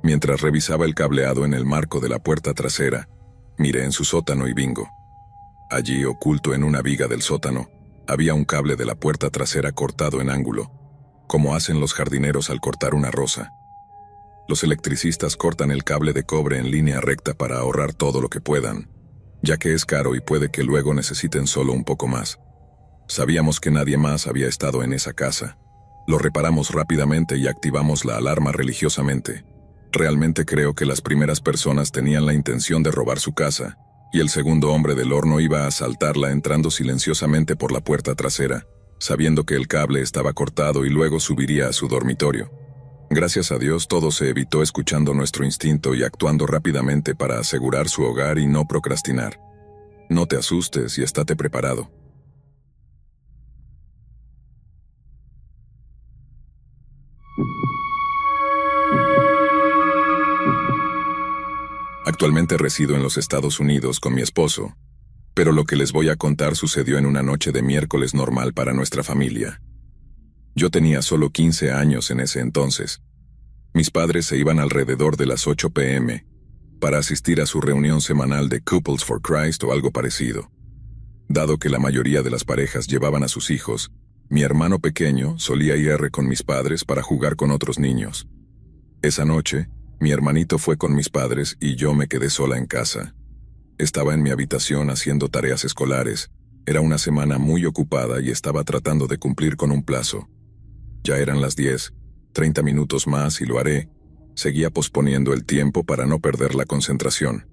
Mientras revisaba el cableado en el marco de la puerta trasera, miré en su sótano y bingo. Allí, oculto en una viga del sótano, había un cable de la puerta trasera cortado en ángulo, como hacen los jardineros al cortar una rosa. Los electricistas cortan el cable de cobre en línea recta para ahorrar todo lo que puedan, ya que es caro y puede que luego necesiten solo un poco más. Sabíamos que nadie más había estado en esa casa. Lo reparamos rápidamente y activamos la alarma religiosamente. Realmente creo que las primeras personas tenían la intención de robar su casa, y el segundo hombre del horno iba a asaltarla entrando silenciosamente por la puerta trasera, sabiendo que el cable estaba cortado y luego subiría a su dormitorio. Gracias a Dios todo se evitó escuchando nuestro instinto y actuando rápidamente para asegurar su hogar y no procrastinar. No te asustes y estate preparado. Actualmente resido en los Estados Unidos con mi esposo, pero lo que les voy a contar sucedió en una noche de miércoles normal para nuestra familia. Yo tenía solo 15 años en ese entonces. Mis padres se iban alrededor de las 8 p.m. para asistir a su reunión semanal de Couples for Christ o algo parecido. Dado que la mayoría de las parejas llevaban a sus hijos, mi hermano pequeño solía ir con mis padres para jugar con otros niños. Esa noche, mi hermanito fue con mis padres y yo me quedé sola en casa. Estaba en mi habitación haciendo tareas escolares. Era una semana muy ocupada y estaba tratando de cumplir con un plazo. Ya eran las 10, 30 minutos más y lo haré. Seguía posponiendo el tiempo para no perder la concentración.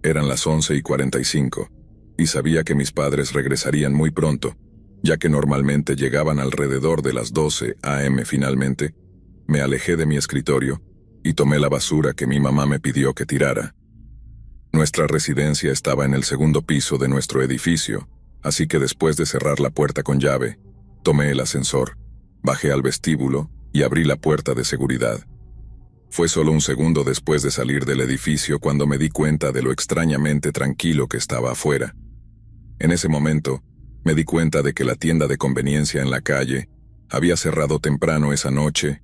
Eran las 11:45, y sabía que mis padres regresarían muy pronto, ya que normalmente llegaban alrededor de las 12 a.m. Finalmente, me alejé de mi escritorio y tomé la basura que mi mamá me pidió que tirara. Nuestra residencia estaba en el segundo piso de nuestro edificio, así que después de cerrar la puerta con llave, tomé el ascensor, bajé al vestíbulo y abrí la puerta de seguridad. Fue solo un segundo después de salir del edificio cuando me di cuenta de lo extrañamente tranquilo que estaba afuera. En ese momento, me di cuenta de que la tienda de conveniencia en la calle había cerrado temprano esa noche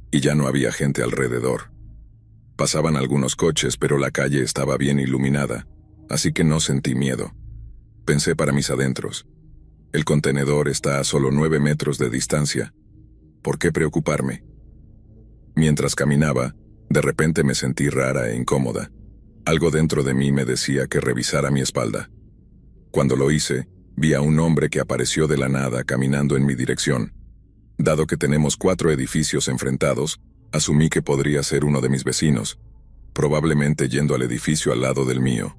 y ya no había gente alrededor. Pasaban algunos coches, pero la calle estaba bien iluminada, así que no sentí miedo. Pensé para mis adentros. El contenedor está a solo 9 metros de distancia. ¿Por qué preocuparme? Mientras caminaba, de repente me sentí rara e incómoda. Algo dentro de mí me decía que revisara mi espalda. Cuando lo hice, vi a un hombre que apareció de la nada caminando en mi dirección. Dado que tenemos 4 edificios enfrentados, asumí que podría ser uno de mis vecinos, probablemente yendo al edificio al lado del mío.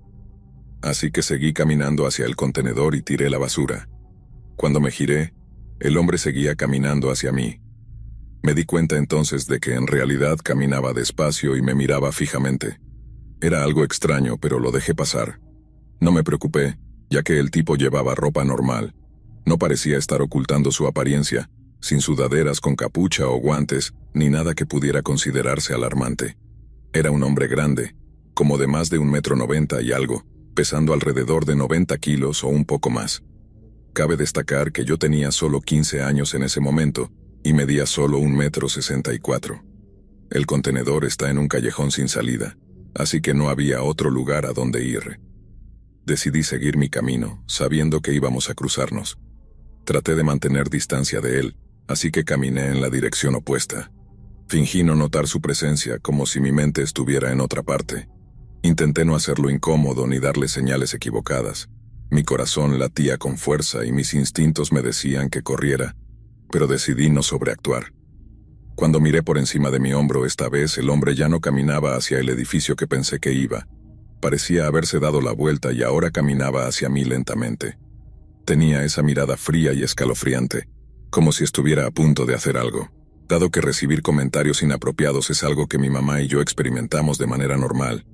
Así que seguí caminando hacia el contenedor y tiré la basura. Cuando me giré, el hombre seguía caminando hacia mí. Me di cuenta entonces de que en realidad caminaba despacio y me miraba fijamente. Era algo extraño, pero lo dejé pasar. No me preocupé, ya que el tipo llevaba ropa normal. No parecía estar ocultando su apariencia, sin sudaderas con capucha o guantes, ni nada que pudiera considerarse alarmante. Era un hombre grande, como de más de 1,90 m y algo, pesando alrededor de 90 kilos o un poco más. Cabe destacar que yo tenía solo 15 años en ese momento, y medía solo 1,64 m. El contenedor está en un callejón sin salida, así que no había otro lugar a donde ir. Decidí seguir mi camino, sabiendo que íbamos a cruzarnos. Traté de mantener distancia de él, así que caminé en la dirección opuesta. Fingí no notar su presencia, como si mi mente estuviera en otra parte. Intenté no hacerlo incómodo ni darle señales equivocadas. Mi corazón latía con fuerza y mis instintos me decían que corriera, pero decidí no sobreactuar. Cuando miré por encima de mi hombro esta vez, el hombre ya no caminaba hacia el edificio que pensé que iba. Parecía haberse dado la vuelta y ahora caminaba hacia mí lentamente. Tenía esa mirada fría y escalofriante, como si estuviera a punto de hacer algo. Dado que recibir comentarios inapropiados es algo que mi mamá y yo experimentamos de manera normal,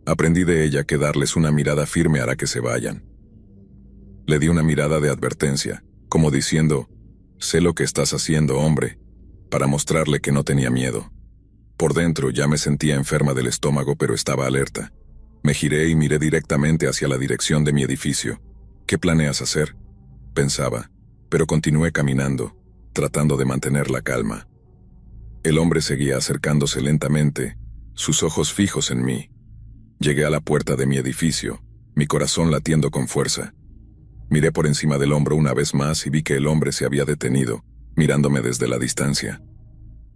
aprendí de ella que darles una mirada firme hará que se vayan. Le di una mirada de advertencia, como diciendo, «Sé lo que estás haciendo, hombre», para mostrarle que no tenía miedo. Por dentro ya me sentía enferma del estómago, pero estaba alerta. Me giré y miré directamente hacia la dirección de mi edificio. «¿Qué planeas hacer?», pensaba, pero continué caminando, tratando de mantener la calma. El hombre seguía acercándose lentamente, sus ojos fijos en mí. Llegué a la puerta de mi edificio, mi corazón latiendo con fuerza. Miré por encima del hombro una vez más y vi que el hombre se había detenido, mirándome desde la distancia.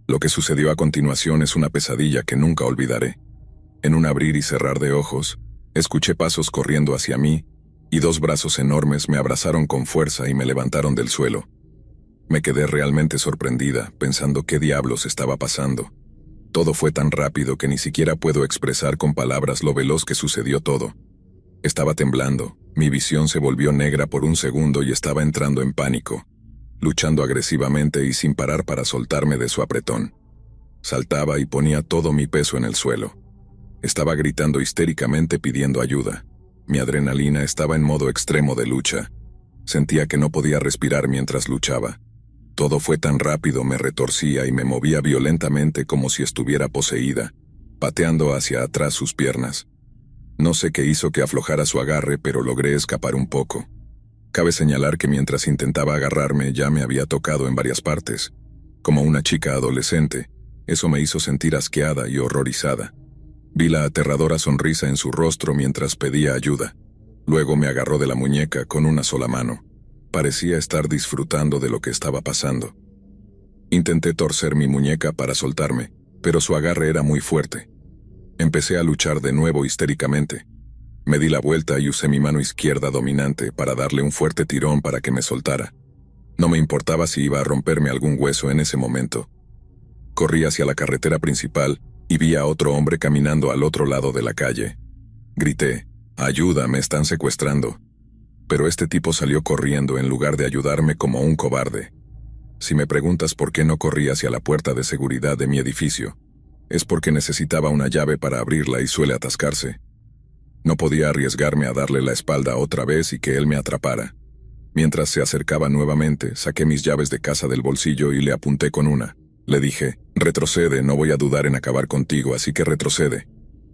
Lo que sucedió a continuación es una pesadilla que nunca olvidaré. En un abrir y cerrar de ojos, escuché pasos corriendo hacia mí, y 2 brazos enormes me abrazaron con fuerza y me levantaron del suelo. Me quedé realmente sorprendida, pensando qué diablos estaba pasando. Todo fue tan rápido que ni siquiera puedo expresar con palabras lo veloz que sucedió todo. Estaba temblando, mi visión se volvió negra por un segundo y estaba entrando en pánico, luchando agresivamente y sin parar para soltarme de su apretón. Saltaba y ponía todo mi peso en el suelo. Estaba gritando histéricamente pidiendo ayuda. Mi adrenalina estaba en modo extremo de lucha. Sentía que no podía respirar mientras luchaba. Todo fue tan rápido, me retorcía y me movía violentamente como si estuviera poseída, pateando hacia atrás sus piernas. No sé qué hizo que aflojara su agarre, pero logré escapar un poco. Cabe señalar que mientras intentaba agarrarme ya me había tocado en varias partes. Como una chica adolescente, eso me hizo sentir asqueada y horrorizada. Vi la aterradora sonrisa en su rostro mientras pedía ayuda. Luego me agarró de la muñeca con una sola mano. Parecía estar disfrutando de lo que estaba pasando. Intenté torcer mi muñeca para soltarme, pero su agarre era muy fuerte. Empecé a luchar de nuevo histéricamente. Me di la vuelta y usé mi mano izquierda dominante para darle un fuerte tirón para que me soltara. No me importaba si iba a romperme algún hueso en ese momento. Corrí hacia la carretera principal y vi a otro hombre caminando al otro lado de la calle. Grité, «¡Ayuda, me están secuestrando!». Pero este tipo salió corriendo en lugar de ayudarme como un cobarde. Si me preguntas por qué no corrí hacia la puerta de seguridad de mi edificio, es porque necesitaba una llave para abrirla y suele atascarse. No podía arriesgarme a darle la espalda otra vez y que él me atrapara. Mientras se acercaba nuevamente, saqué mis llaves de casa del bolsillo y le apunté con una. Le dije, «Retrocede, no voy a dudar en acabar contigo, así que retrocede».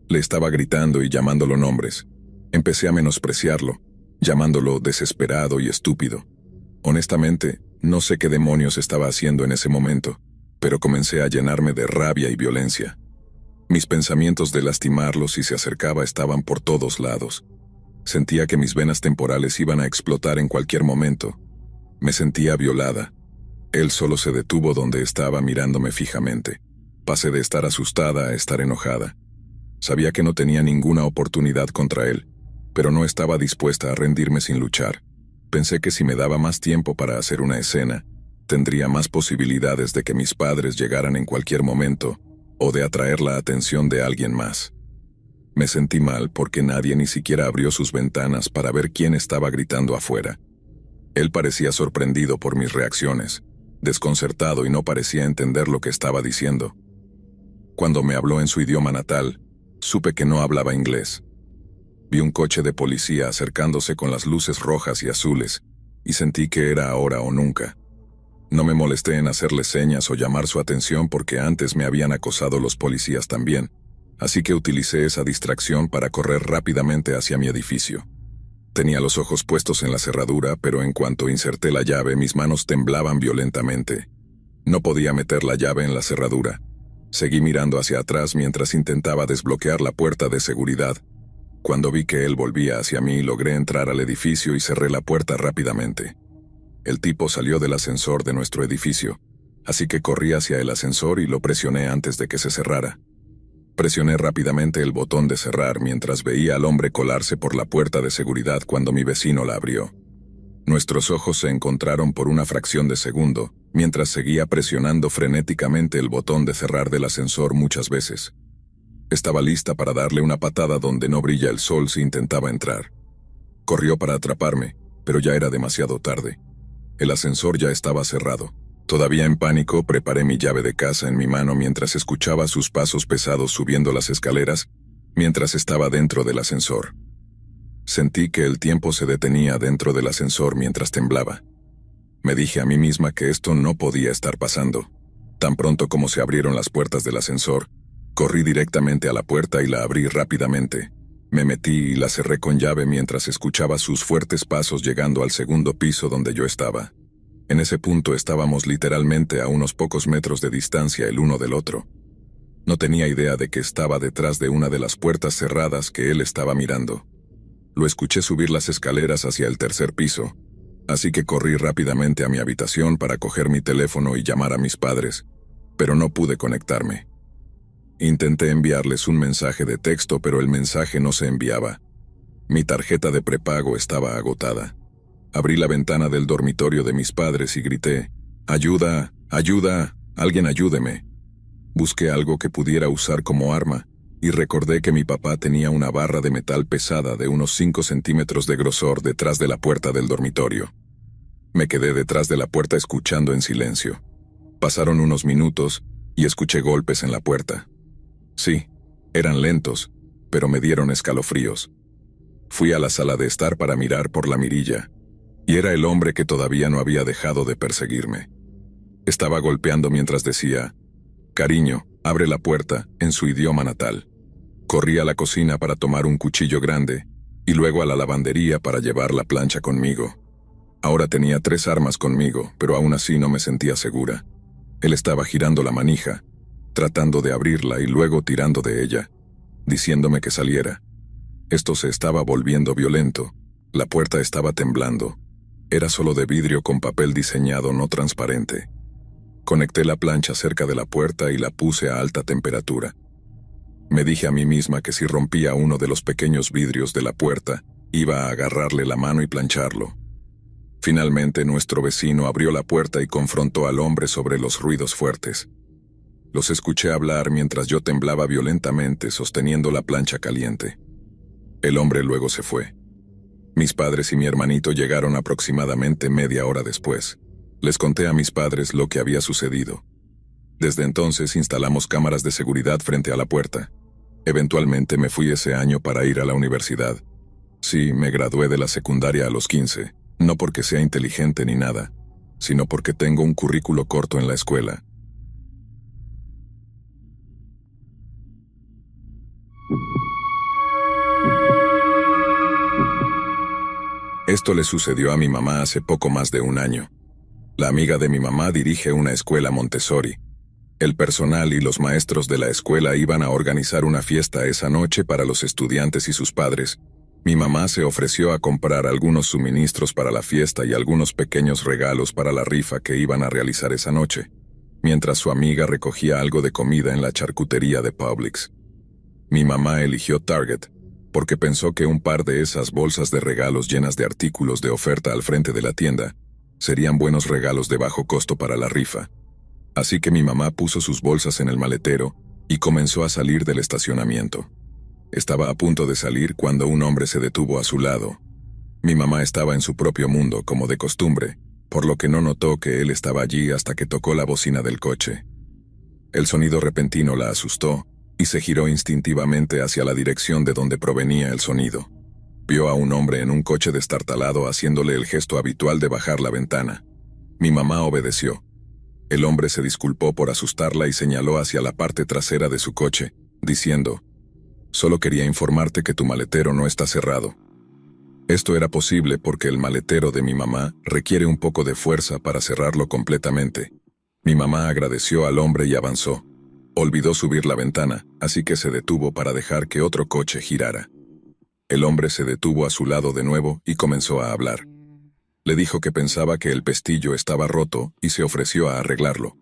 Le estaba gritando y llamándolo nombres. Empecé a menospreciarlo, llamándolo desesperado y estúpido. Honestamente, no sé qué demonios estaba haciendo en ese momento, pero comencé a llenarme de rabia y violencia. Mis pensamientos de lastimarlo si se acercaba estaban por todos lados. Sentía que mis venas temporales iban a explotar en cualquier momento. Me sentía violada. Él solo se detuvo donde estaba mirándome fijamente. Pasé de estar asustada a estar enojada. Sabía que no tenía ninguna oportunidad contra él, pero no estaba dispuesta a rendirme sin luchar. Pensé que si me daba más tiempo para hacer una escena, tendría más posibilidades de que mis padres llegaran en cualquier momento, o de atraer la atención de alguien más. Me sentí mal porque nadie ni siquiera abrió sus ventanas para ver quién estaba gritando afuera. Él parecía sorprendido por mis reacciones, desconcertado y no parecía entender lo que estaba diciendo. Cuando me habló en su idioma natal, supe que no hablaba inglés. Vi un coche de policía acercándose con las luces rojas y azules, y sentí que era ahora o nunca. No me molesté en hacerle señas o llamar su atención porque antes me habían acosado los policías también, así que utilicé esa distracción para correr rápidamente hacia mi edificio. Tenía los ojos puestos en la cerradura, pero en cuanto inserté la llave, mis manos temblaban violentamente. No podía meter la llave en la cerradura. Seguí mirando hacia atrás mientras intentaba desbloquear la puerta de seguridad. Cuando vi que él volvía hacia mí, logré entrar al edificio y cerré la puerta rápidamente. El tipo salió del ascensor de nuestro edificio, así que corrí hacia el ascensor y lo presioné antes de que se cerrara. Presioné rápidamente el botón de cerrar mientras veía al hombre colarse por la puerta de seguridad cuando mi vecino la abrió. Nuestros ojos se encontraron por una fracción de segundo, mientras seguía presionando frenéticamente el botón de cerrar del ascensor muchas veces. Estaba lista para darle una patada donde no brilla el sol si intentaba entrar. Corrió para atraparme, pero ya era demasiado tarde. El ascensor ya estaba cerrado. Todavía en pánico, preparé mi llave de casa en mi mano mientras escuchaba sus pasos pesados subiendo las escaleras, mientras estaba dentro del ascensor. Sentí que el tiempo se detenía dentro del ascensor mientras temblaba. Me dije a mí misma que esto no podía estar pasando. Tan pronto como se abrieron las puertas del ascensor, corrí directamente a la puerta y la abrí rápidamente. Me metí y la cerré con llave mientras escuchaba sus fuertes pasos llegando al segundo piso donde yo estaba. En ese punto estábamos literalmente a unos pocos metros de distancia el uno del otro. No tenía idea de que estaba detrás de una de las puertas cerradas que él estaba mirando. Lo escuché subir las escaleras hacia el tercer piso, así que corrí rápidamente a mi habitación para coger mi teléfono y llamar a mis padres, pero no pude conectarme. Intenté enviarles un mensaje de texto, pero el mensaje no se enviaba. Mi tarjeta de prepago estaba agotada. Abrí la ventana del dormitorio de mis padres y grité, «¡Ayuda! ¡Ayuda! ¡Alguien ayúdeme!». Busqué algo que pudiera usar como arma, y recordé que mi papá tenía una barra de metal pesada de unos 5 centímetros de grosor detrás de la puerta del dormitorio. Me quedé detrás de la puerta escuchando en silencio. Pasaron unos minutos y escuché golpes en la puerta. Sí, eran lentos, pero me dieron escalofríos. Fui a la sala de estar para mirar por la mirilla, y era el hombre que todavía no había dejado de perseguirme. Estaba golpeando mientras decía, «Cariño, abre la puerta», en su idioma natal. Corrí a la cocina para tomar un cuchillo grande y luego a la lavandería para llevar la plancha conmigo. Ahora tenía 3 armas conmigo, pero aún así no me sentía segura. Él estaba girando la manija, tratando de abrirla y luego tirando de ella, diciéndome que saliera. Esto se estaba volviendo violento. La puerta estaba temblando. Era solo de vidrio con papel diseñado no transparente. Conecté la plancha cerca de la puerta y la puse a alta temperatura. Me dije a mí misma que si rompía uno de los pequeños vidrios de la puerta, iba a agarrarle la mano y plancharlo. Finalmente, nuestro vecino abrió la puerta y confrontó al hombre sobre los ruidos fuertes. Los escuché hablar mientras yo temblaba violentamente sosteniendo la plancha caliente. El hombre luego se fue. Mis padres y mi hermanito llegaron aproximadamente media hora después. Les conté a mis padres lo que había sucedido. Desde entonces instalamos cámaras de seguridad frente a la puerta. Eventualmente me fui ese año para ir a la universidad. Sí, me gradué de la secundaria a los 15. No porque sea inteligente ni nada, sino porque tengo un currículo corto en la escuela. Esto le sucedió a mi mamá hace poco más de un año. La amiga de mi mamá dirige una escuela Montessori. El personal y los maestros de la escuela iban a organizar una fiesta esa noche para los estudiantes y sus padres. Mi mamá se ofreció a comprar algunos suministros para la fiesta y algunos pequeños regalos para la rifa que iban a realizar esa noche, mientras su amiga recogía algo de comida en la charcutería de Publix. Mi mamá eligió Target, porque pensó que un par de esas bolsas de regalos llenas de artículos de oferta al frente de la tienda serían buenos regalos de bajo costo para la rifa. Así que mi mamá puso sus bolsas en el maletero y comenzó a salir del estacionamiento. Estaba a punto de salir cuando un hombre se detuvo a su lado. Mi mamá estaba en su propio mundo, como de costumbre, por lo que no notó que él estaba allí hasta que tocó la bocina del coche. El sonido repentino la asustó y se giró instintivamente hacia la dirección de donde provenía el sonido. Vio a un hombre en un coche destartalado haciéndole el gesto habitual de bajar la ventana. Mi mamá obedeció. El hombre se disculpó por asustarla y señaló hacia la parte trasera de su coche, diciendo: «Solo quería informarte que tu maletero no está cerrado». Esto era posible porque el maletero de mi mamá requiere un poco de fuerza para cerrarlo completamente. Mi mamá agradeció al hombre y avanzó. Olvidó subir la ventana, así que se detuvo para dejar que otro coche girara. El hombre se detuvo a su lado de nuevo y comenzó a hablar. Le dijo que pensaba que el pestillo estaba roto y se ofreció a arreglarlo.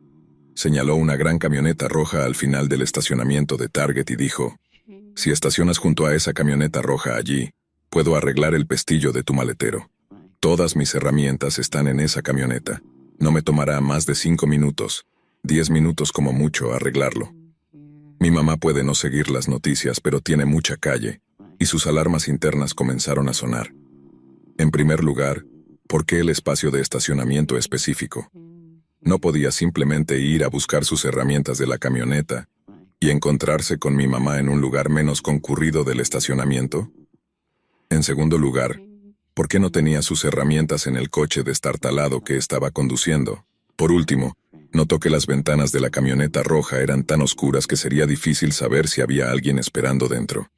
Señaló una gran camioneta roja al final del estacionamiento de Target y dijo: «Si estacionas junto a esa camioneta roja allí, puedo arreglar el pestillo de tu maletero. Todas mis herramientas están en esa camioneta. No me tomará más de 5 minutos, 10 minutos como mucho arreglarlo». Mi mamá puede no seguir las noticias, pero tiene mucha calle, y sus alarmas internas comenzaron a sonar. En primer lugar, ¿por qué el espacio de estacionamiento específico? No podía simplemente ir a buscar sus herramientas de la camioneta y encontrarse con mi mamá en un lugar menos concurrido del estacionamiento. En segundo lugar, ¿por qué no tenía sus herramientas en el coche destartalado que estaba conduciendo? Por último, notó que las ventanas de la camioneta roja eran tan oscuras que sería difícil saber si había alguien esperando dentro.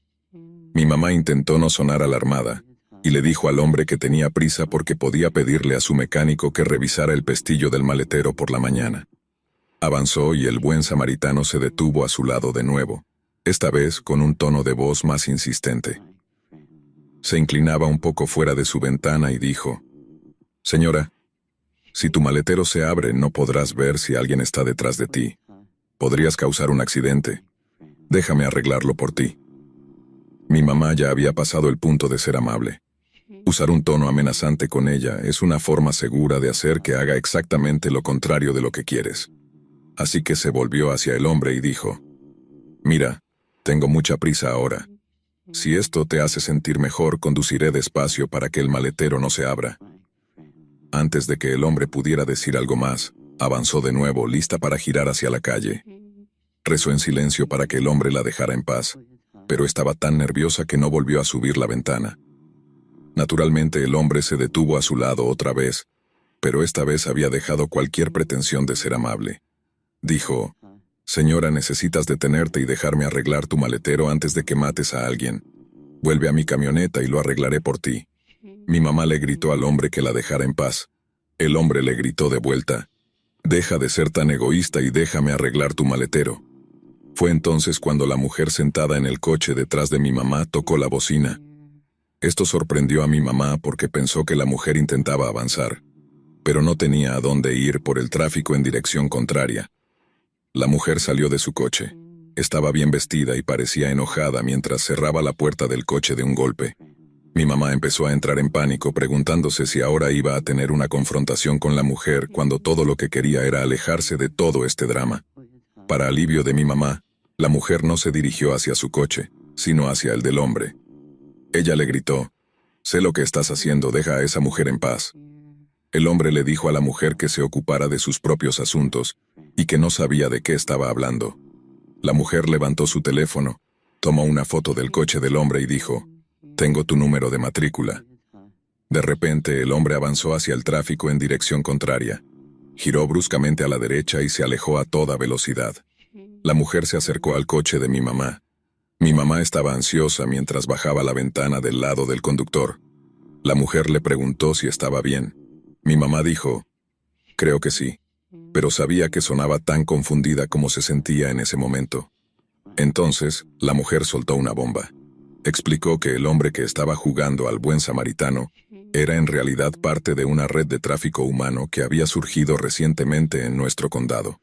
Mi mamá intentó no sonar alarmada y le dijo al hombre que tenía prisa porque podía pedirle a su mecánico que revisara el pestillo del maletero por la mañana. Avanzó y el buen samaritano se detuvo a su lado de nuevo, esta vez con un tono de voz más insistente. Se inclinaba un poco fuera de su ventana y dijo: «Señora, si tu maletero se abre no podrás ver si alguien está detrás de ti. Podrías causar un accidente. Déjame arreglarlo por ti». Mi mamá ya había pasado el punto de ser amable. Usar un tono amenazante con ella es una forma segura de hacer que haga exactamente lo contrario de lo que quieres. Así que se volvió hacia el hombre y dijo: «Mira, tengo mucha prisa ahora. Si esto te hace sentir mejor, conduciré despacio para que el maletero no se abra». Antes de que el hombre pudiera decir algo más, avanzó de nuevo, lista para girar hacia la calle. Rezó en silencio para que el hombre la dejara en paz, pero estaba tan nerviosa que no volvió a subir la ventana. Naturalmente el hombre se detuvo a su lado otra vez, pero esta vez había dejado cualquier pretensión de ser amable. Dijo: Señora, necesitas detenerte y dejarme arreglar tu maletero antes de que mates a alguien. Vuelve a mi camioneta y lo arreglaré por ti. Mi mamá le gritó al hombre que la dejara en paz. El hombre le gritó de vuelta: deja de ser tan egoísta y déjame arreglar tu maletero. Fue entonces cuando la mujer sentada en el coche detrás de mi mamá tocó la bocina. Esto sorprendió a mi mamá porque pensó que la mujer intentaba avanzar, pero no tenía a dónde ir por el tráfico en dirección contraria. La mujer salió de su coche. Estaba bien vestida y parecía enojada mientras cerraba la puerta del coche de un golpe. Mi mamá empezó a entrar en pánico preguntándose si ahora iba a tener una confrontación con la mujer cuando todo lo que quería era alejarse de todo este drama. Para alivio de mi mamá, la mujer no se dirigió hacia su coche, sino hacia el del hombre. Ella le gritó: sé lo que estás haciendo, deja a esa mujer en paz. El hombre le dijo a la mujer que se ocupara de sus propios asuntos y que no sabía de qué estaba hablando. La mujer levantó su teléfono, tomó una foto del coche del hombre y dijo: tengo tu número de matrícula. De repente, el hombre avanzó hacia el tráfico en dirección contraria. Giró bruscamente a la derecha y se alejó a toda velocidad. La mujer se acercó al coche de mi mamá. Mi mamá estaba ansiosa mientras bajaba la ventana del lado del conductor. La mujer le preguntó si estaba bien. Mi mamá dijo: creo que sí, pero sabía que sonaba tan confundida como se sentía en ese momento. Entonces, la mujer soltó una bomba. Explicó que el hombre que estaba jugando al buen samaritano era en realidad parte de una red de tráfico humano que había surgido recientemente en nuestro condado.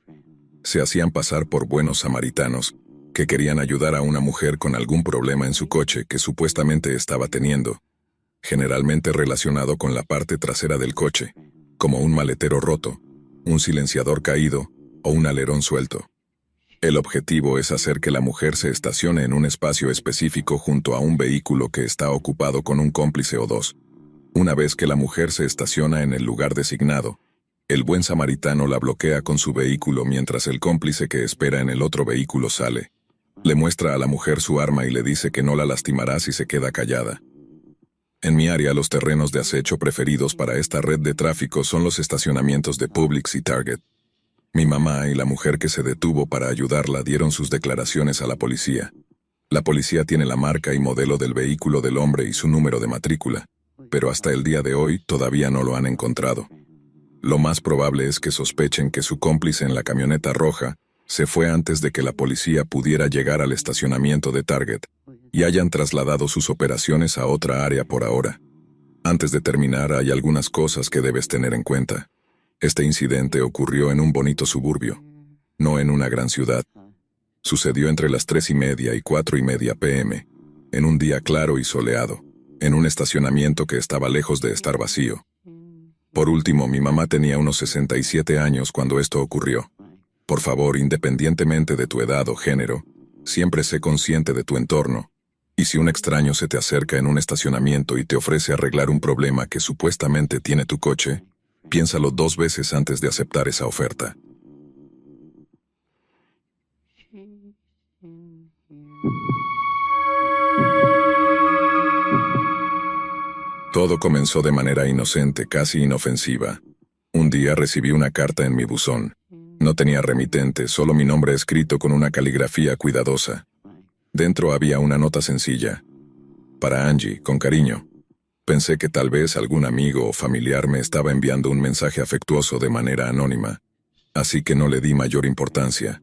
Se hacían pasar por buenos samaritanos que querían ayudar a una mujer con algún problema en su coche que supuestamente estaba teniendo, generalmente relacionado con la parte trasera del coche, como un maletero roto, un silenciador caído o un alerón suelto. El objetivo es hacer que la mujer se estacione en un espacio específico junto a un vehículo que está ocupado con un cómplice o dos. Una vez que la mujer se estaciona en el lugar designado, el buen samaritano la bloquea con su vehículo mientras el cómplice que espera en el otro vehículo sale. Le muestra a la mujer su arma y le dice que no la lastimará si se queda callada. En mi área, los terrenos de acecho preferidos para esta red de tráfico son los estacionamientos de Publix y Target. Mi mamá y la mujer que se detuvo para ayudarla dieron sus declaraciones a la policía. La policía tiene la marca y modelo del vehículo del hombre y su número de matrícula, pero hasta el día de hoy todavía no lo han encontrado. Lo más probable es que sospechen que su cómplice en la camioneta roja se fue antes de que la policía pudiera llegar al estacionamiento de Target y hayan trasladado sus operaciones a otra área por ahora. Antes de terminar, hay algunas cosas que debes tener en cuenta. Este incidente ocurrió en un bonito suburbio, no en una gran ciudad. Sucedió entre las 3:30 y 4:30 p.m., en un día claro y soleado, en un estacionamiento que estaba lejos de estar vacío. Por último, mi mamá tenía unos 67 años cuando esto ocurrió. Por favor, independientemente de tu edad o género, siempre sé consciente de tu entorno. Y si un extraño se te acerca en un estacionamiento y te ofrece arreglar un problema que supuestamente tiene tu coche, piénsalo 2 veces antes de aceptar esa oferta. Todo comenzó de manera inocente, casi inofensiva. Un día recibí una carta en mi buzón. No tenía remitente, solo mi nombre escrito con una caligrafía cuidadosa. Dentro había una nota sencilla: para Angie, con cariño. Pensé que tal vez algún amigo o familiar me estaba enviando un mensaje afectuoso de manera anónima, así que no le di mayor importancia.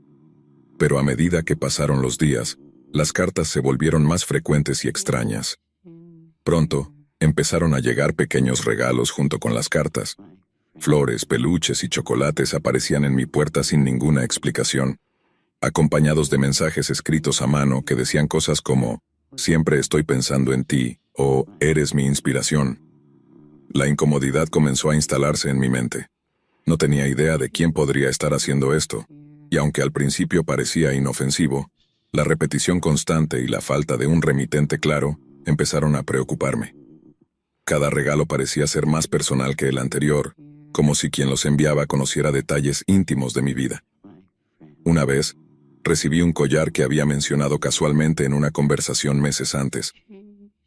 Pero a medida que pasaron los días, las cartas se volvieron más frecuentes y extrañas. Pronto, empezaron a llegar pequeños regalos junto con las cartas. Flores, peluches y chocolates aparecían en mi puerta sin ninguna explicación, acompañados de mensajes escritos a mano que decían cosas como: siempre estoy pensando en ti, o eres mi inspiración. La incomodidad comenzó a instalarse en mi mente. No tenía idea de quién podría estar haciendo esto, y aunque al principio parecía inofensivo, la repetición constante y la falta de un remitente claro empezaron a preocuparme. Cada regalo parecía ser más personal que el anterior, como si quien los enviaba conociera detalles íntimos de mi vida. Una vez, recibí un collar que había mencionado casualmente en una conversación meses antes.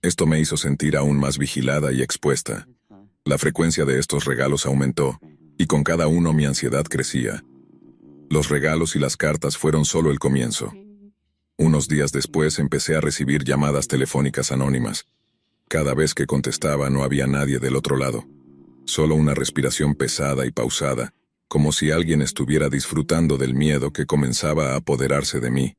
Esto me hizo sentir aún más vigilada y expuesta. La frecuencia de estos regalos aumentó, y con cada uno mi ansiedad crecía. Los regalos y las cartas fueron solo el comienzo. Unos días después empecé a recibir llamadas telefónicas anónimas. Cada vez que contestaba no había nadie del otro lado. Solo una respiración pesada y pausada, como si alguien estuviera disfrutando del miedo que comenzaba a apoderarse de mí.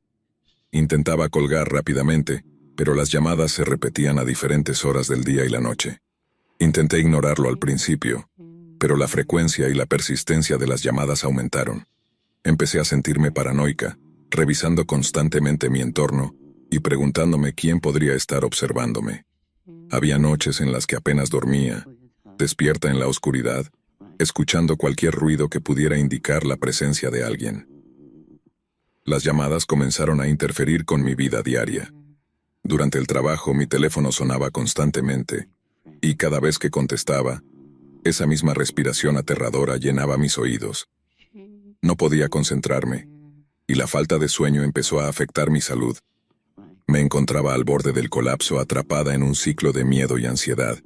Intentaba colgar rápidamente, pero las llamadas se repetían a diferentes horas del día y la noche. Intenté ignorarlo al principio, pero la frecuencia y la persistencia de las llamadas aumentaron. Empecé a sentirme paranoica, revisando constantemente mi entorno y preguntándome quién podría estar observándome. Había noches en las que apenas dormía, despierta en la oscuridad, escuchando cualquier ruido que pudiera indicar la presencia de alguien. Las llamadas comenzaron a interferir con mi vida diaria. Durante el trabajo mi teléfono sonaba constantemente, y cada vez que contestaba, esa misma respiración aterradora llenaba mis oídos. No podía concentrarme, y la falta de sueño empezó a afectar mi salud. Me encontraba al borde del colapso, atrapada en un ciclo de miedo y ansiedad.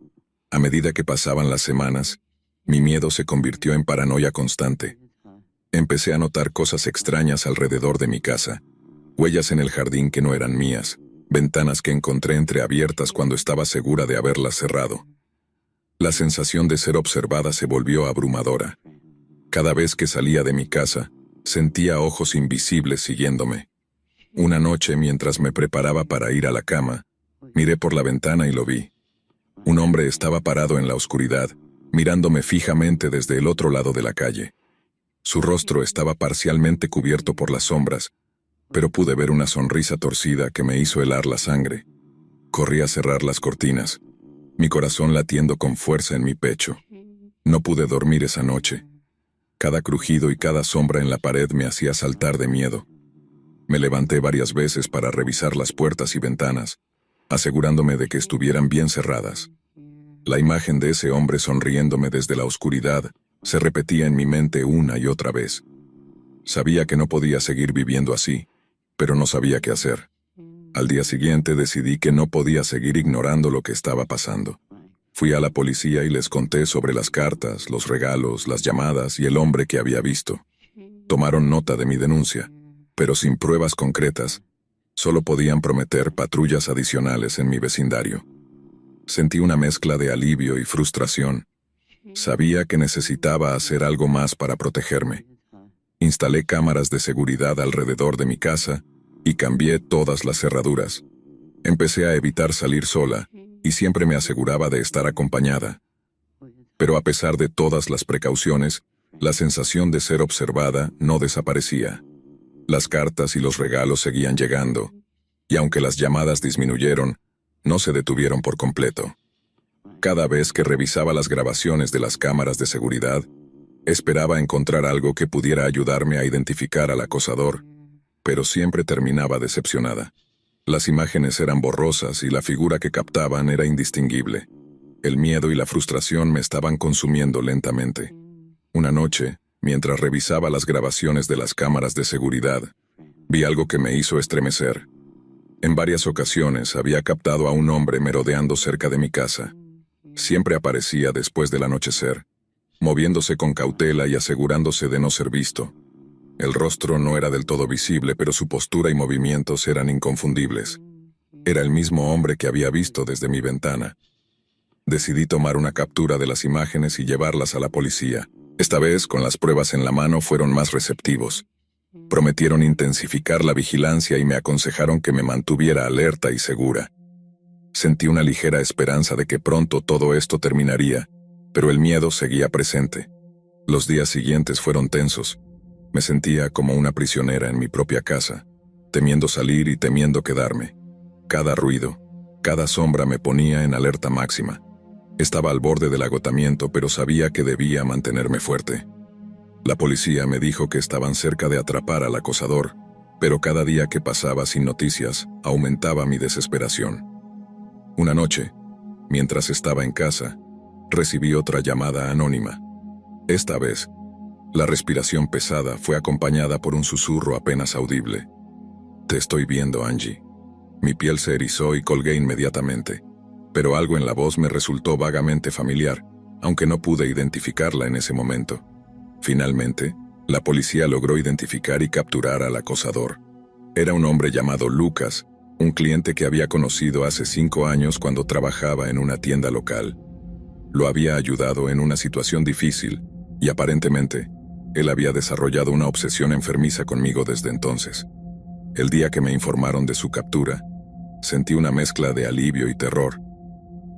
A medida que pasaban las semanas, mi miedo se convirtió en paranoia constante. Empecé a notar cosas extrañas alrededor de mi casa, huellas en el jardín que no eran mías, ventanas que encontré entreabiertas cuando estaba segura de haberlas cerrado. La sensación de ser observada se volvió abrumadora. Cada vez que salía de mi casa, sentía ojos invisibles siguiéndome. Una noche, mientras me preparaba para ir a la cama, miré por la ventana y lo vi. Un hombre estaba parado en la oscuridad, mirándome fijamente desde el otro lado de la calle. Su rostro estaba parcialmente cubierto por las sombras, pero pude ver una sonrisa torcida que me hizo helar la sangre. Corrí a cerrar las cortinas, mi corazón latiendo con fuerza en mi pecho. No pude dormir esa noche. Cada crujido y cada sombra en la pared me hacía saltar de miedo. Me levanté varias veces para revisar las puertas y ventanas, asegurándome de que estuvieran bien cerradas. La imagen de ese hombre sonriéndome desde la oscuridad se repetía en mi mente una y otra vez. Sabía que no podía seguir viviendo así, pero no sabía qué hacer. Al día siguiente decidí que no podía seguir ignorando lo que estaba pasando. Fui a la policía y les conté sobre las cartas, los regalos, las llamadas y el hombre que había visto. Tomaron nota de mi denuncia, pero sin pruebas concretas. Solo podían prometer patrullas adicionales en mi vecindario. Sentí una mezcla de alivio y frustración. Sabía que necesitaba hacer algo más para protegerme. Instalé cámaras de seguridad alrededor de mi casa y cambié todas las cerraduras. Empecé a evitar salir sola y siempre me aseguraba de estar acompañada. Pero a pesar de todas las precauciones, la sensación de ser observada no desaparecía. Las cartas y los regalos seguían llegando, y aunque las llamadas disminuyeron, no se detuvieron por completo. Cada vez que revisaba las grabaciones de las cámaras de seguridad, esperaba encontrar algo que pudiera ayudarme a identificar al acosador, pero siempre terminaba decepcionada. Las imágenes eran borrosas y la figura que captaban era indistinguible. El miedo y la frustración me estaban consumiendo lentamente. Una noche, mientras revisaba las grabaciones de las cámaras de seguridad, vi algo que me hizo estremecer. En varias ocasiones había captado a un hombre merodeando cerca de mi casa. Siempre aparecía después del anochecer, moviéndose con cautela y asegurándose de no ser visto. El rostro no era del todo visible, pero su postura y movimientos eran inconfundibles. Era el mismo hombre que había visto desde mi ventana. Decidí tomar una captura de las imágenes y llevarlas a la policía. Esta vez, con las pruebas en la mano, fueron más receptivos. Prometieron intensificar la vigilancia y me aconsejaron que me mantuviera alerta y segura. Sentí una ligera esperanza de que pronto todo esto terminaría, pero el miedo seguía presente. Los días siguientes fueron tensos. Me sentía como una prisionera en mi propia casa, temiendo salir y temiendo quedarme. Cada ruido, cada sombra me ponía en alerta máxima. Estaba al borde del agotamiento, pero sabía que debía mantenerme fuerte. La policía me dijo que estaban cerca de atrapar al acosador, pero cada día que pasaba sin noticias, aumentaba mi desesperación. Una noche, mientras estaba en casa, recibí otra llamada anónima. Esta vez, la respiración pesada fue acompañada por un susurro apenas audible. «Te estoy viendo, Angie». Mi piel se erizó y colgué inmediatamente, pero algo en la voz me resultó vagamente familiar, aunque no pude identificarla en ese momento. Finalmente, La policía logró identificar y capturar al acosador. Era un hombre llamado Lucas, un cliente que había conocido hace 5 años cuando trabajaba en una tienda local. Lo había ayudado en una situación difícil y aparentemente, él había desarrollado una obsesión enfermiza conmigo desde entonces. El día que me informaron de su captura, sentí una mezcla de alivio y terror.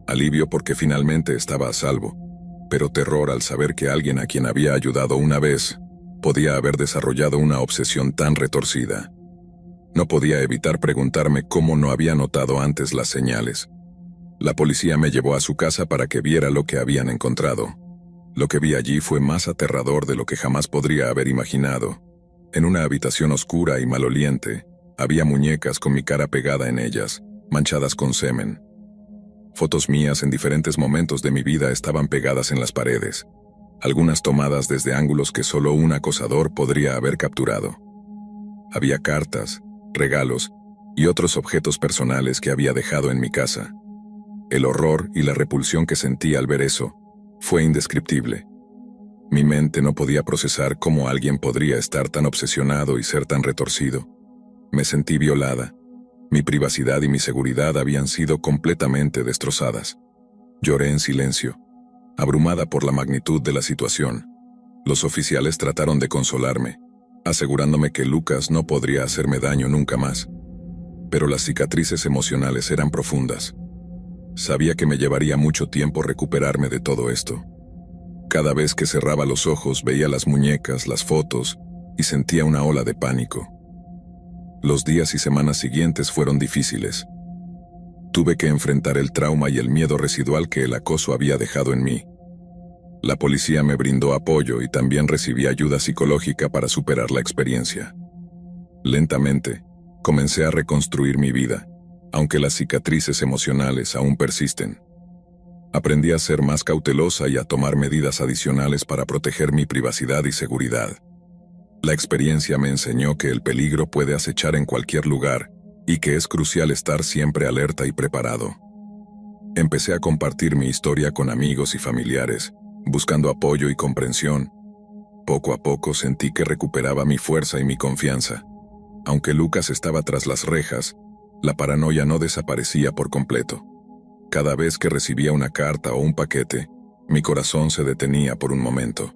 Alivio porque finalmente estaba a salvo, pero terror al saber que alguien a quien había ayudado una vez podía haber desarrollado una obsesión tan retorcida. No podía evitar preguntarme cómo no había notado antes las señales. La policía me llevó a su casa para que viera lo que habían encontrado. Lo que vi allí fue más aterrador de lo que jamás podría haber imaginado. En una habitación oscura y maloliente, había muñecas con mi cara pegada en ellas, manchadas con semen. Fotos mías en diferentes momentos de mi vida estaban pegadas en las paredes, algunas tomadas desde ángulos que solo un acosador podría haber capturado. Había cartas, regalos y otros objetos personales que había dejado en mi casa. El horror y la repulsión que sentí al ver eso fue indescriptible. Mi mente no podía procesar cómo alguien podría estar tan obsesionado y ser tan retorcido. Me sentí violada. Mi privacidad y mi seguridad habían sido completamente destrozadas. Lloré en silencio, abrumada por la magnitud de la situación. Los oficiales trataron de consolarme, asegurándome que Lucas no podría hacerme daño nunca más. Pero las cicatrices emocionales eran profundas. Sabía que me llevaría mucho tiempo recuperarme de todo esto. Cada vez que cerraba los ojos veía las muñecas, las fotos, y sentía una ola de pánico. Los días y semanas siguientes fueron difíciles. Tuve que enfrentar el trauma y el miedo residual que el acoso había dejado en mí. La policía me brindó apoyo y también recibí ayuda psicológica para superar la experiencia. Lentamente, comencé a reconstruir mi vida, aunque las cicatrices emocionales aún persisten. Aprendí a ser más cautelosa y a tomar medidas adicionales para proteger mi privacidad y seguridad. La experiencia me enseñó que el peligro puede acechar en cualquier lugar y que es crucial estar siempre alerta y preparado. Empecé a compartir mi historia con amigos y familiares, buscando apoyo y comprensión. Poco a poco sentí que recuperaba mi fuerza y mi confianza. Aunque Lucas estaba tras las rejas, la paranoia no desaparecía por completo. Cada vez que recibía una carta o un paquete, mi corazón se detenía por un momento.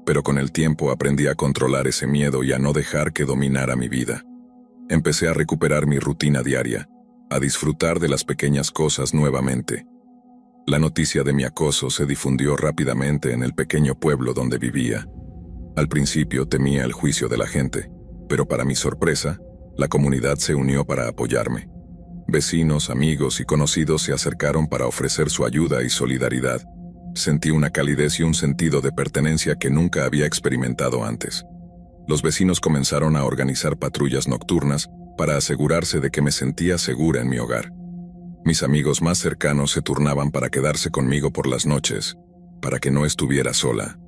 Pero con el tiempo aprendí a controlar ese miedo y a no dejar que dominara mi vida. Empecé a recuperar mi rutina diaria, a disfrutar de las pequeñas cosas nuevamente. La noticia de mi acoso se difundió rápidamente en el pequeño pueblo donde vivía. Al principio temía el juicio de la gente, pero para mi sorpresa, la comunidad se unió para apoyarme. Vecinos, amigos y conocidos se acercaron para ofrecer su ayuda y solidaridad. Sentí una calidez y un sentido de pertenencia que nunca había experimentado antes. Los vecinos comenzaron a organizar patrullas nocturnas para asegurarse de que me sentía segura en mi hogar. Mis amigos más cercanos se turnaban para quedarse conmigo por las noches, para que no estuviera sola.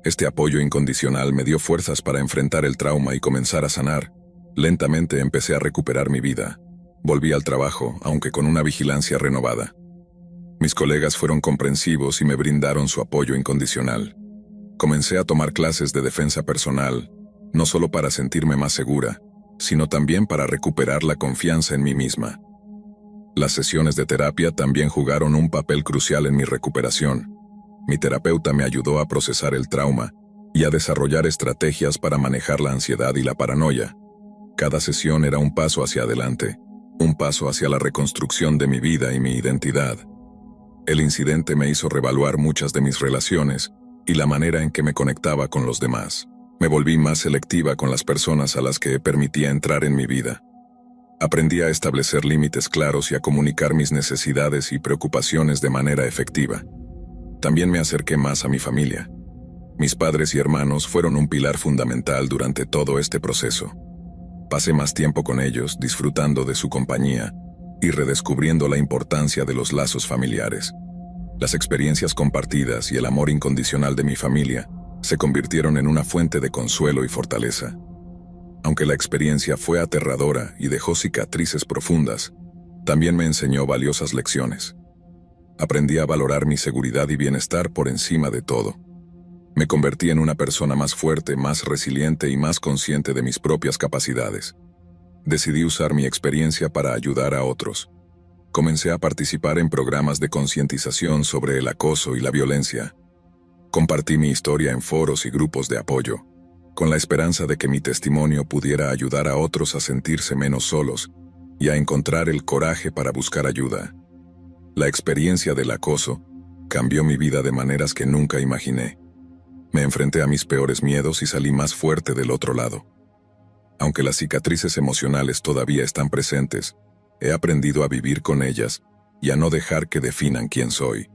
Este apoyo incondicional me dio fuerzas para enfrentar el trauma y comenzar a sanar. Lentamente empecé a recuperar mi vida. Volví al trabajo, aunque con una vigilancia renovada. Mis colegas fueron comprensivos y me brindaron su apoyo incondicional. Comencé a tomar clases de defensa personal, no solo para sentirme más segura, sino también para recuperar la confianza en mí misma. Las sesiones de terapia también jugaron un papel crucial en mi recuperación. Mi terapeuta me ayudó a procesar el trauma y a desarrollar estrategias para manejar la ansiedad y la paranoia. Cada sesión era un paso hacia adelante, un paso hacia la reconstrucción de mi vida y mi identidad. El incidente me hizo reevaluar muchas de mis relaciones y la manera en que me conectaba con los demás. Me volví más selectiva con las personas a las que permitía entrar en mi vida. Aprendí a establecer límites claros y a comunicar mis necesidades y preocupaciones de manera efectiva. También me acerqué más a mi familia. Mis padres y hermanos fueron un pilar fundamental durante todo este proceso. Pasé más tiempo con ellos, disfrutando de su compañía y redescubriendo la importancia de los lazos familiares. Las experiencias compartidas y el amor incondicional de mi familia se convirtieron en una fuente de consuelo y fortaleza. Aunque la experiencia fue aterradora y dejó cicatrices profundas, también me enseñó valiosas lecciones. Aprendí a valorar mi seguridad y bienestar por encima de todo. Me convertí en una persona más fuerte, más resiliente y más consciente de mis propias capacidades. Decidí usar mi experiencia para ayudar a otros. Comencé a participar en programas de concientización sobre el acoso y la violencia. Compartí mi historia en foros y grupos de apoyo, con la esperanza de que mi testimonio pudiera ayudar a otros a sentirse menos solos y a encontrar el coraje para buscar ayuda. La experiencia del acoso cambió mi vida de maneras que nunca imaginé. Me enfrenté a mis peores miedos y salí más fuerte del otro lado. Aunque las cicatrices emocionales todavía están presentes, he aprendido a vivir con ellas y a no dejar que definan quién soy.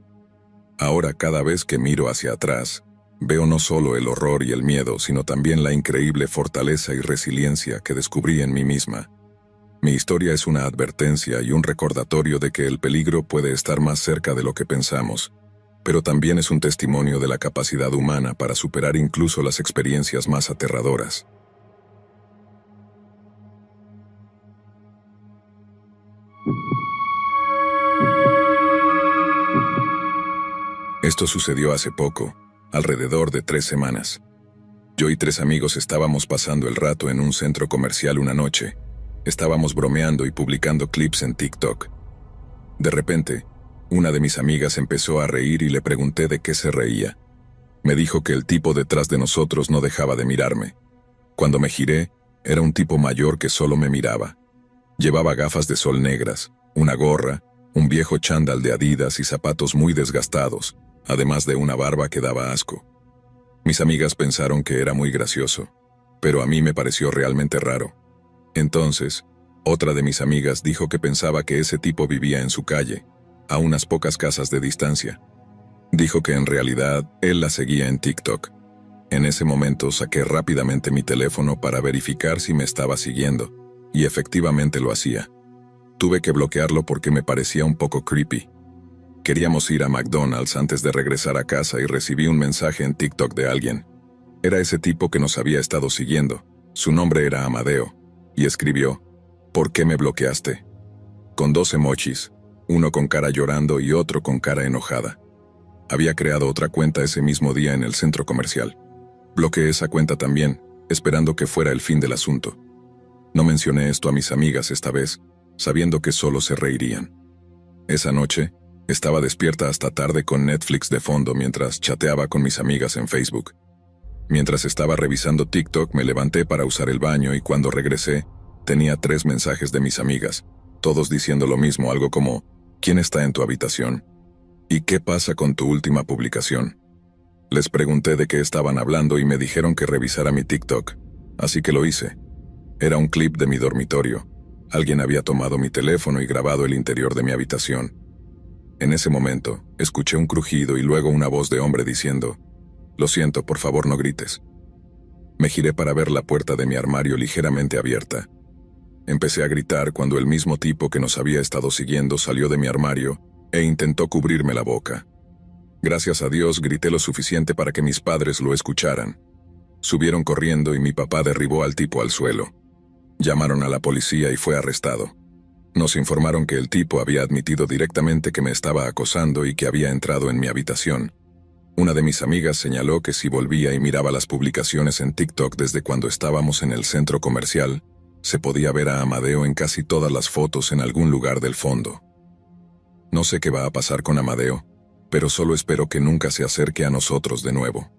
Ahora, cada vez que miro hacia atrás, veo no solo el horror y el miedo, sino también la increíble fortaleza y resiliencia que descubrí en mí misma. Mi historia es una advertencia y un recordatorio de que el peligro puede estar más cerca de lo que pensamos, pero también es un testimonio de la capacidad humana para superar incluso las experiencias más aterradoras. Esto sucedió hace poco, alrededor de 3 semanas. Yo y 3 amigos estábamos pasando el rato en un centro comercial una noche. Estábamos bromeando y publicando clips en TikTok. De repente, una de mis amigas empezó a reír y le pregunté de qué se reía. Me dijo que el tipo detrás de nosotros no dejaba de mirarme. Cuando me giré, era un tipo mayor que solo me miraba. Llevaba gafas de sol negras, una gorra, un viejo chándal de Adidas y zapatos muy desgastados, además de una barba que daba asco. Mis amigas pensaron que era muy gracioso, pero a mí me pareció realmente raro. Entonces, otra de mis amigas dijo que pensaba que ese tipo vivía en su calle, a unas pocas casas de distancia. Dijo que en realidad él la seguía en TikTok. En ese momento saqué rápidamente mi teléfono para verificar si me estaba siguiendo, y efectivamente lo hacía. Tuve que bloquearlo porque me parecía un poco creepy. Queríamos ir a McDonald's antes de regresar a casa y recibí un mensaje en TikTok de alguien. Era ese tipo que nos había estado siguiendo. Su nombre era Amadeo, y escribió: ¿Por qué me bloqueaste? Con 2 emojis, uno con cara llorando y otro con cara enojada. Había creado otra cuenta ese mismo día en el centro comercial. Bloqueé esa cuenta también, esperando que fuera el fin del asunto. No mencioné esto a mis amigas esta vez, sabiendo que solo se reirían. Esa noche, estaba despierta hasta tarde con Netflix de fondo mientras chateaba con mis amigas en Facebook. Mientras estaba revisando TikTok me levanté para usar el baño y cuando regresé, tenía 3 mensajes de mis amigas, todos diciendo lo mismo, algo como: ¿quién está en tu habitación? ¿Y qué pasa con tu última publicación? Les pregunté de qué estaban hablando y me dijeron que revisara mi TikTok, así que lo hice. Era un clip de mi dormitorio. Alguien había tomado mi teléfono y grabado el interior de mi habitación. En ese momento, escuché un crujido y luego una voz de hombre diciendo: «Lo siento, por favor no grites». Me giré para ver la puerta de mi armario ligeramente abierta. Empecé a gritar cuando el mismo tipo que nos había estado siguiendo salió de mi armario e intentó cubrirme la boca. Gracias a Dios grité lo suficiente para que mis padres lo escucharan. Subieron corriendo y mi papá derribó al tipo al suelo. Llamaron a la policía y fue arrestado. Nos informaron que el tipo había admitido directamente que me estaba acosando y que había entrado en mi habitación. Una de mis amigas señaló que si volvía y miraba las publicaciones en TikTok desde cuando estábamos en el centro comercial, se podía ver a Amadeo en casi todas las fotos en algún lugar del fondo. No sé qué va a pasar con Amadeo, pero solo espero que nunca se acerque a nosotros de nuevo.